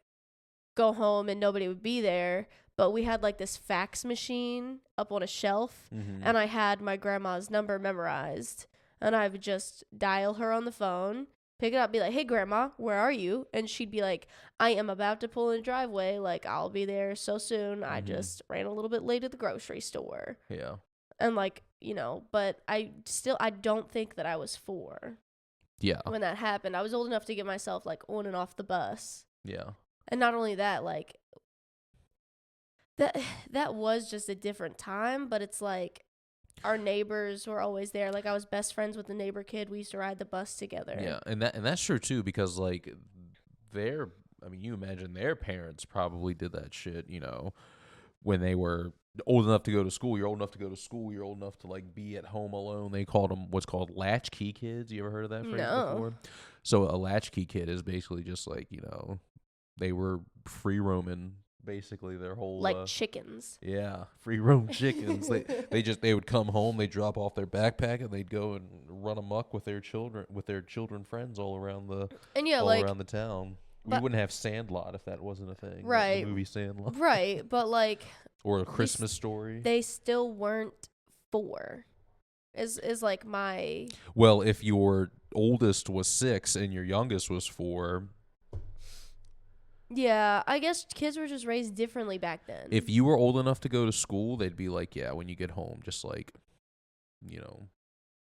go home and nobody would be there, but we had like this fax machine up on a shelf. Mhm. And I had my grandma's number memorized, and I would just dial her on the phone, pick it up, be like, "Hey grandma, where are you?" And she'd be like, "I am about to pull in the driveway, like I'll be there so soon. I Mhm. just ran a little bit late at the grocery store." Yeah. And like, but I don't think that I was 4 Yeah. when that happened. I was old enough to get myself like on and off the bus. Yeah. And not only that, like that was just a different time, but it's like our neighbors were always there. Like I was best friends with the neighbor kid. We used to ride the bus together. Yeah, and that's true too, because like you imagine their parents probably did that shit, when they were old enough to go to school. You're old enough to go to school. You're old enough to like be at home alone. They called them what's called latchkey kids. You ever heard of that phrase No. before? So a latchkey kid is basically just like, they were free roaming basically their whole Like chickens. yeah, free roam chickens. They would come home, they'd drop off their backpack, and they'd go and run amok with their children friends all around the And yeah, like around the town. We but- wouldn't have Sandlot if that wasn't a thing. like Right. the movie Sandlot. right, but like Or A Christmas Story. they still weren't 4. Is like my Well, if your oldest was 6 and your youngest was 4, yeah, I guess kids were just raised differently back then. if you were old enough to go to school, they'd be like, yeah, when you get home, just like,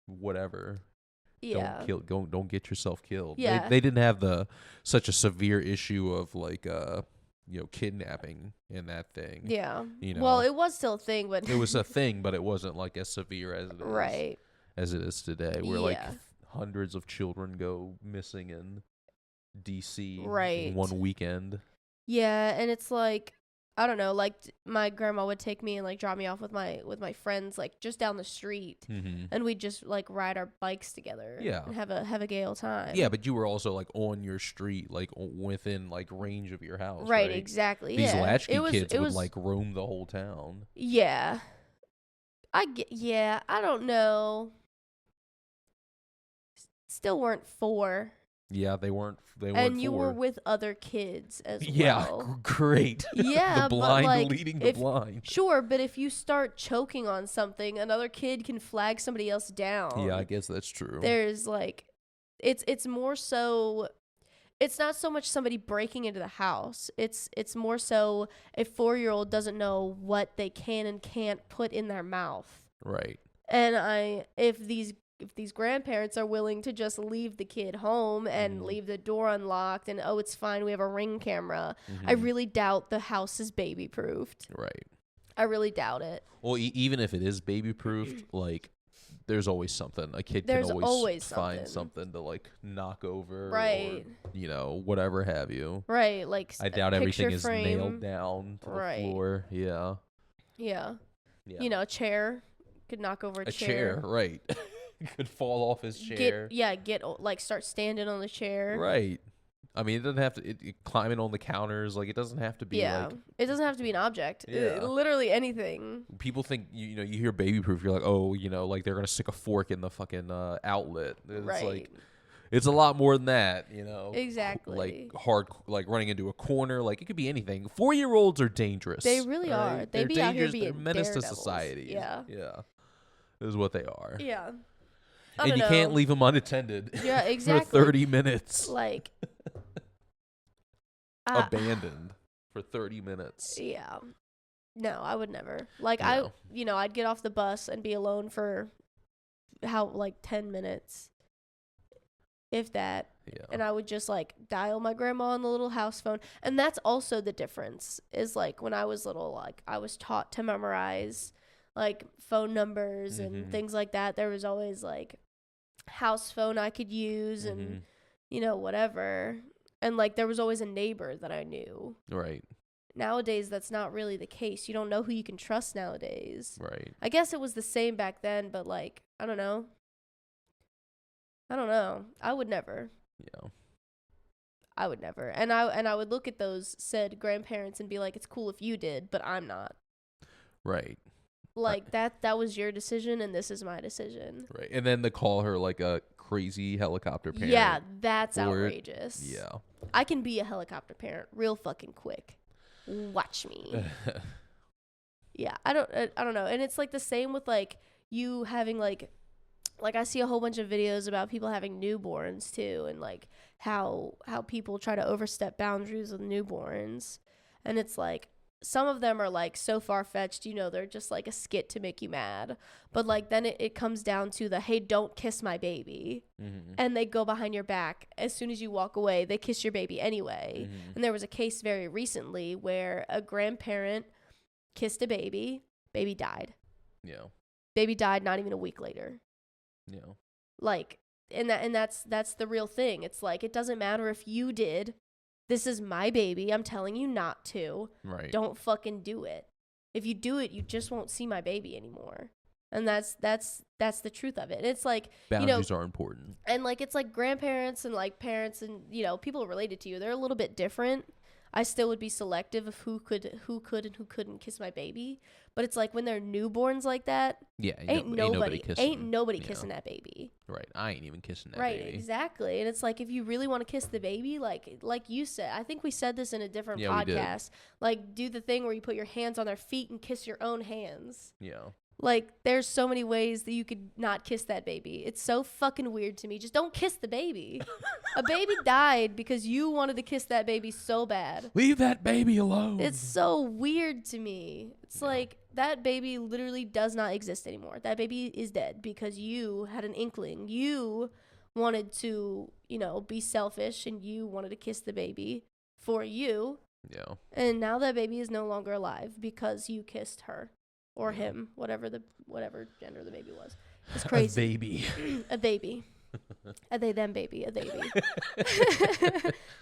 whatever. yeah. Don't get yourself killed. Yeah. They didn't have such a severe issue of like kidnapping in that thing. Yeah. You Well, know. it was still a thing, but It was a thing, but it wasn't like as severe as it is right. as it is today, where like Yeah. hundreds of children go missing in DC Right. in one weekend. Yeah, and it's like I don't know, like my grandma would take me and like drop me off with my friends like just down the street, Mm-hmm. and we'd just like ride our bikes together. Yeah. and have a gay old time. Yeah, but you were also like on your street, like within like range of your house. right, exactly. These yeah. latchkey it was, kids it would was, like roam the whole town. yeah. I don't know. Still weren't 4, Yeah, they weren't. and you 4. were with other kids as Yeah, well. great. Yeah, the but, blind like, leading the if- blind. Sure, but if you start choking on something, another kid can flag somebody else down. Yeah, I guess that's true. There's like it's more so it's not so much somebody breaking into the house. It's more so a 4-year-old doesn't know what they can and can't put in their mouth. Right. And if these these grandparents are willing to just leave the kid home and leave the door unlocked and, oh, it's fine, we have a Ring camera, I really doubt the house is baby proofed. Right. I really doubt it. Well, even if it is baby proofed, like there's always something. A kid There's can always find something. something to like knock over, Right. Or, you know, whatever have you. Right, like I doubt everything is nailed down to Right. the floor. Yeah. Yeah. Yeah. You know, a chair could knock over a chair, right? Could fall off his chair. Start standing on the chair. Right. I mean, it doesn't have to climbing on the counters. Like, it doesn't have to be like. It doesn't have to be an object. Yeah. Literally anything. People think you know, you hear baby proof, you're like, oh, you know, like they're gonna stick a fork in the fucking outlet. It's Right. like, it's a lot more than that, you know. Exactly. Like like running into a corner. Like, it could be anything. 4-year-olds are dangerous. They really all are. right? They They're be out here dangerous. being They're menace to daredevils. society. Yeah. Yeah. This is what they are. Yeah. And you can't leave them unattended. Yeah, exactly. For 30 minutes. Like. Abandoned for 30 minutes. Yeah. No, I would never. Like, No. I'd get off the bus and be alone for 10 minutes. If that. Yeah. And I would just like dial my grandma on the little house phone. And that's also the difference is like when I was little, like I was taught to memorize like phone numbers and things like that. There was always like house phone I could use and, you know, whatever. And like there was always a neighbor that I knew. Right. Nowadays, that's not really the case. You don't know who you can trust nowadays. Right. I guess it was the same back then, but like, I don't know. I would never. Yeah. I would never. And I would look at those said grandparents and be like, it's cool if you did, but I'm not. Right. Like that was your decision and this is my decision. Right. And then they call her like a crazy helicopter parent. Yeah, that's for it. outrageous. Yeah. I can be a helicopter parent real fucking quick. Watch me. Yeah, I don't know. And it's like the same with like you having like I see a whole bunch of videos about people having newborns too, and like how people try to overstep boundaries with newborns. And it's like some of them are like so far-fetched, you know, they're just like a skit to make you mad. But like then it comes down to the, hey, don't kiss my baby. And they go behind your back. As soon as you walk away, they kiss your baby anyway. And there was a case very recently where a grandparent kissed a baby died. Yeah. Baby died not even a week later. Yeah. Like, and that's the real thing. It's like, it doesn't matter if you did. This is my baby. I'm telling you not to. Right. Don't fucking do it. If you do it, you just won't see my baby anymore. And that's the truth of it. It's like, boundaries are important. And like, it's like grandparents and like parents and, you know, people related to you. They're a little bit different. I still would be selective of who could and who couldn't kiss my baby. But it's like when they're newborns like that, Yeah. ain't nobody kissing. kissing that baby. Right. I ain't even kissing that Right, baby. exactly. And it's like if you really want to kiss the baby, like you said, I think we said this in a different Yeah, we did. podcast. Like do the thing where you put your hands on their feet and kiss your own hands. Yeah. Like there's so many ways that you could not kiss that baby. It's so fucking weird to me. Just don't kiss the baby. A baby died because you wanted to kiss that baby so bad. Leave that baby alone. It's so weird to me. It's like that baby literally does not exist anymore. That baby is dead because you had an inkling. You wanted to, you know, be selfish and you wanted to kiss the baby for you. Yeah. And now that baby is no longer alive because you kissed her or him, whatever gender the baby was. It's crazy. A baby. A baby. A they them baby. A baby.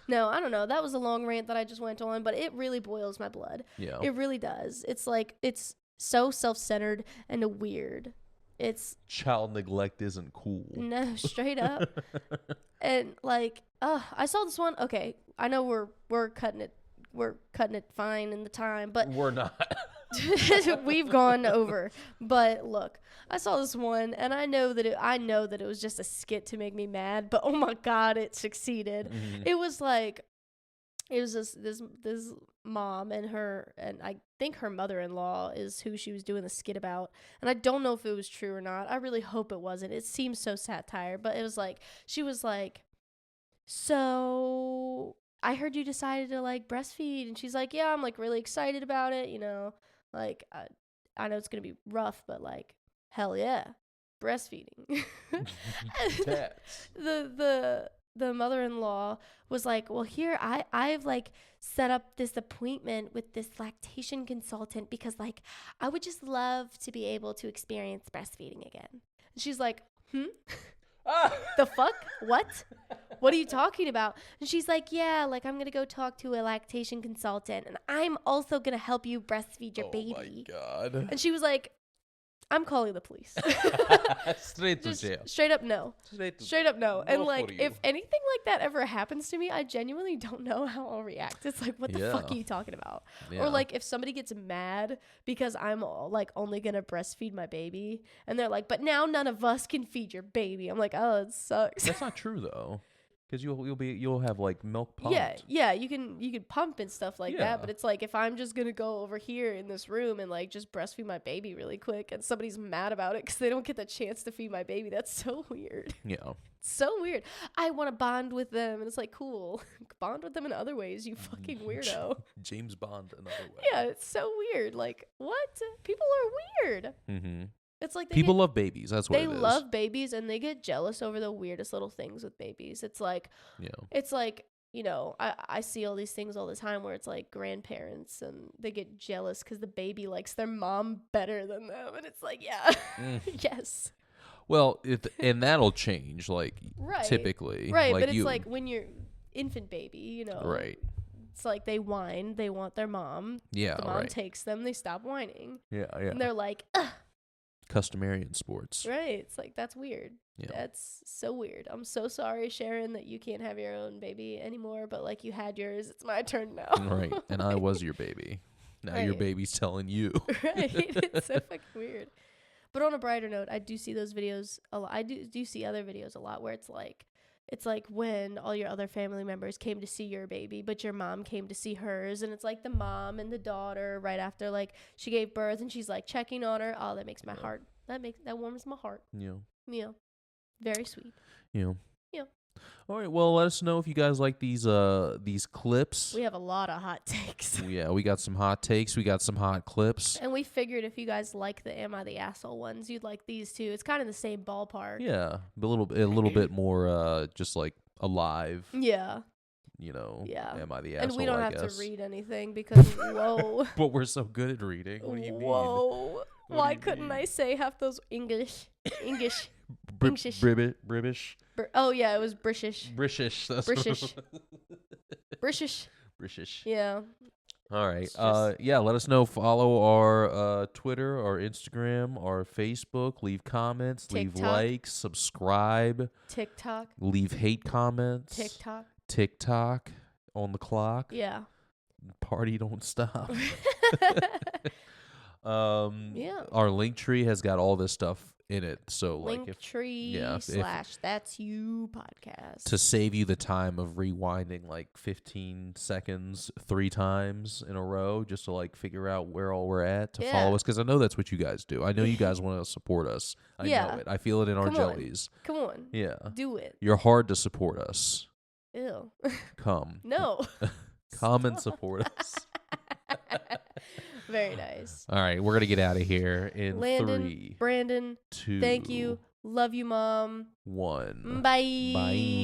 No, I don't know. That was a long rant that I just went on, but it really boils my blood. Yeah. It really does. It's like it's so self-centered and weird. It's Child neglect isn't cool. no, straight up. And like, I saw this one. Okay, I know we're cutting it fine in the time, but We're not. we've gone over. But look, I saw this one, and I know that it was just a skit to make me mad. But oh my god, it succeeded. It was like, it was this mom and I think her mother-in-law is who she was doing the skit about. And I don't know if it was true or not. I really hope it wasn't. It seems so satire, but it was like, she was like, so I heard you decided to like breastfeed. And she's like, yeah, I'm like really excited about it. You know, like I know it's going to be rough, but like, hell yeah. breastfeeding. Tats. The mother-in-law was like, well, here I've like set up this appointment with this lactation consultant because like I would just love to be able to experience breastfeeding again. And she's like, the fuck? What are you talking about? And she's like, yeah, like I'm gonna go talk to a lactation consultant and I'm also gonna help you breastfeed your baby. Oh my God. And she was like, I'm calling the police. Straight to Just jail. straight up no. Straight up no. And No like for you. if anything like that ever happens to me, I genuinely don't know how I'll react. It's like, what the fuck Yeah. are you talking about? Yeah. Or like if somebody gets mad because I'm like only gonna breastfeed my baby and they're like, but now none of us can feed your baby. I'm like, oh, it sucks. That's not true though, because you'll have like milk pumped. Yeah, you can pump and stuff like Yeah. that, but it's like if I'm just gonna go over here in this room and like just breastfeed my baby really quick, and somebody's mad about it because they don't get the chance to feed my baby, that's so weird. Yeah. So weird. I want to bond with them, and it's like cool. Bond with them in other ways, you fucking weirdo. James Bond another way. Yeah, it's so weird. Like what? People are weird. Mm-hmm. It's like People love babies. That's what they it is. love babies and they get jealous over the weirdest little things with babies. It's like you know, I see all these things all the time where it's like grandparents and they get jealous because the baby likes their mom better than them, and it's like, yeah, yes, Well, and that'll change, like right, typically, right. Like But it's like when you're infant baby, you know, right. It's like they whine, they want their mom. Yeah, The mom right. takes them, they stop whining, Yeah. and they're like, ugh. Customary in sports. Right. It's like, that's weird. Yeah. That's so weird. I'm so sorry, Sharon, that you can't have your own baby anymore, but like you had yours. It's my turn now. Right. And I was your baby. Now your Right. baby's telling you. Right. It's so fucking weird. But on a brighter note, I do see those videos a lot. I do see other videos a lot where it's like when all your other family members came to see your baby, but your mom came to see hers, and it's like the mom and the daughter right after like she gave birth, and she's like checking on her. Oh, that makes my heart. That warms my heart. Yeah. Yeah, very sweet. Yeah. Yeah. All right. Well, let us know if you guys like these clips. We have a lot of hot takes. Yeah, we got some hot takes. We got some hot clips. And we figured if you guys like the Am I the Asshole ones, you'd like these too. It's kind of the same ballpark. Yeah, a little bit more just like alive. Yeah. You know. Yeah. Am I the asshole? And we don't I have guess. to read anything because whoa. But we're so good at reading. What do you mean? Whoa. What Why do you couldn't mean? I say half those English? British. Oh yeah, it was British. British. That's British. British. British. Yeah. All right. It's just- Yeah, let us know. Follow our Twitter, our Instagram, our Facebook. Leave comments. Leave TikTok. likes. Subscribe. TikTok. Leave hate comments. TikTok. TikTok on the clock. Yeah. Party don't stop. Yeah. Our link tree has got all this stuff in it. So like if Linktree / That's You podcast. to save you the time of rewinding like 15 seconds 3 times in a row just to like figure out where all we're at to Yeah. follow us, because I know that's what you guys do. I know you guys want to support us. I Yeah. know it. I feel it in our Come on. jellies. Come on. Yeah. Do it. You're hard to support us. Ew. Come. No. Come and support us. Very nice. All right, we're going to get out of here in Landon, 3, Brandon, 2, thank you. Love you, Mom. 1. Bye. Bye.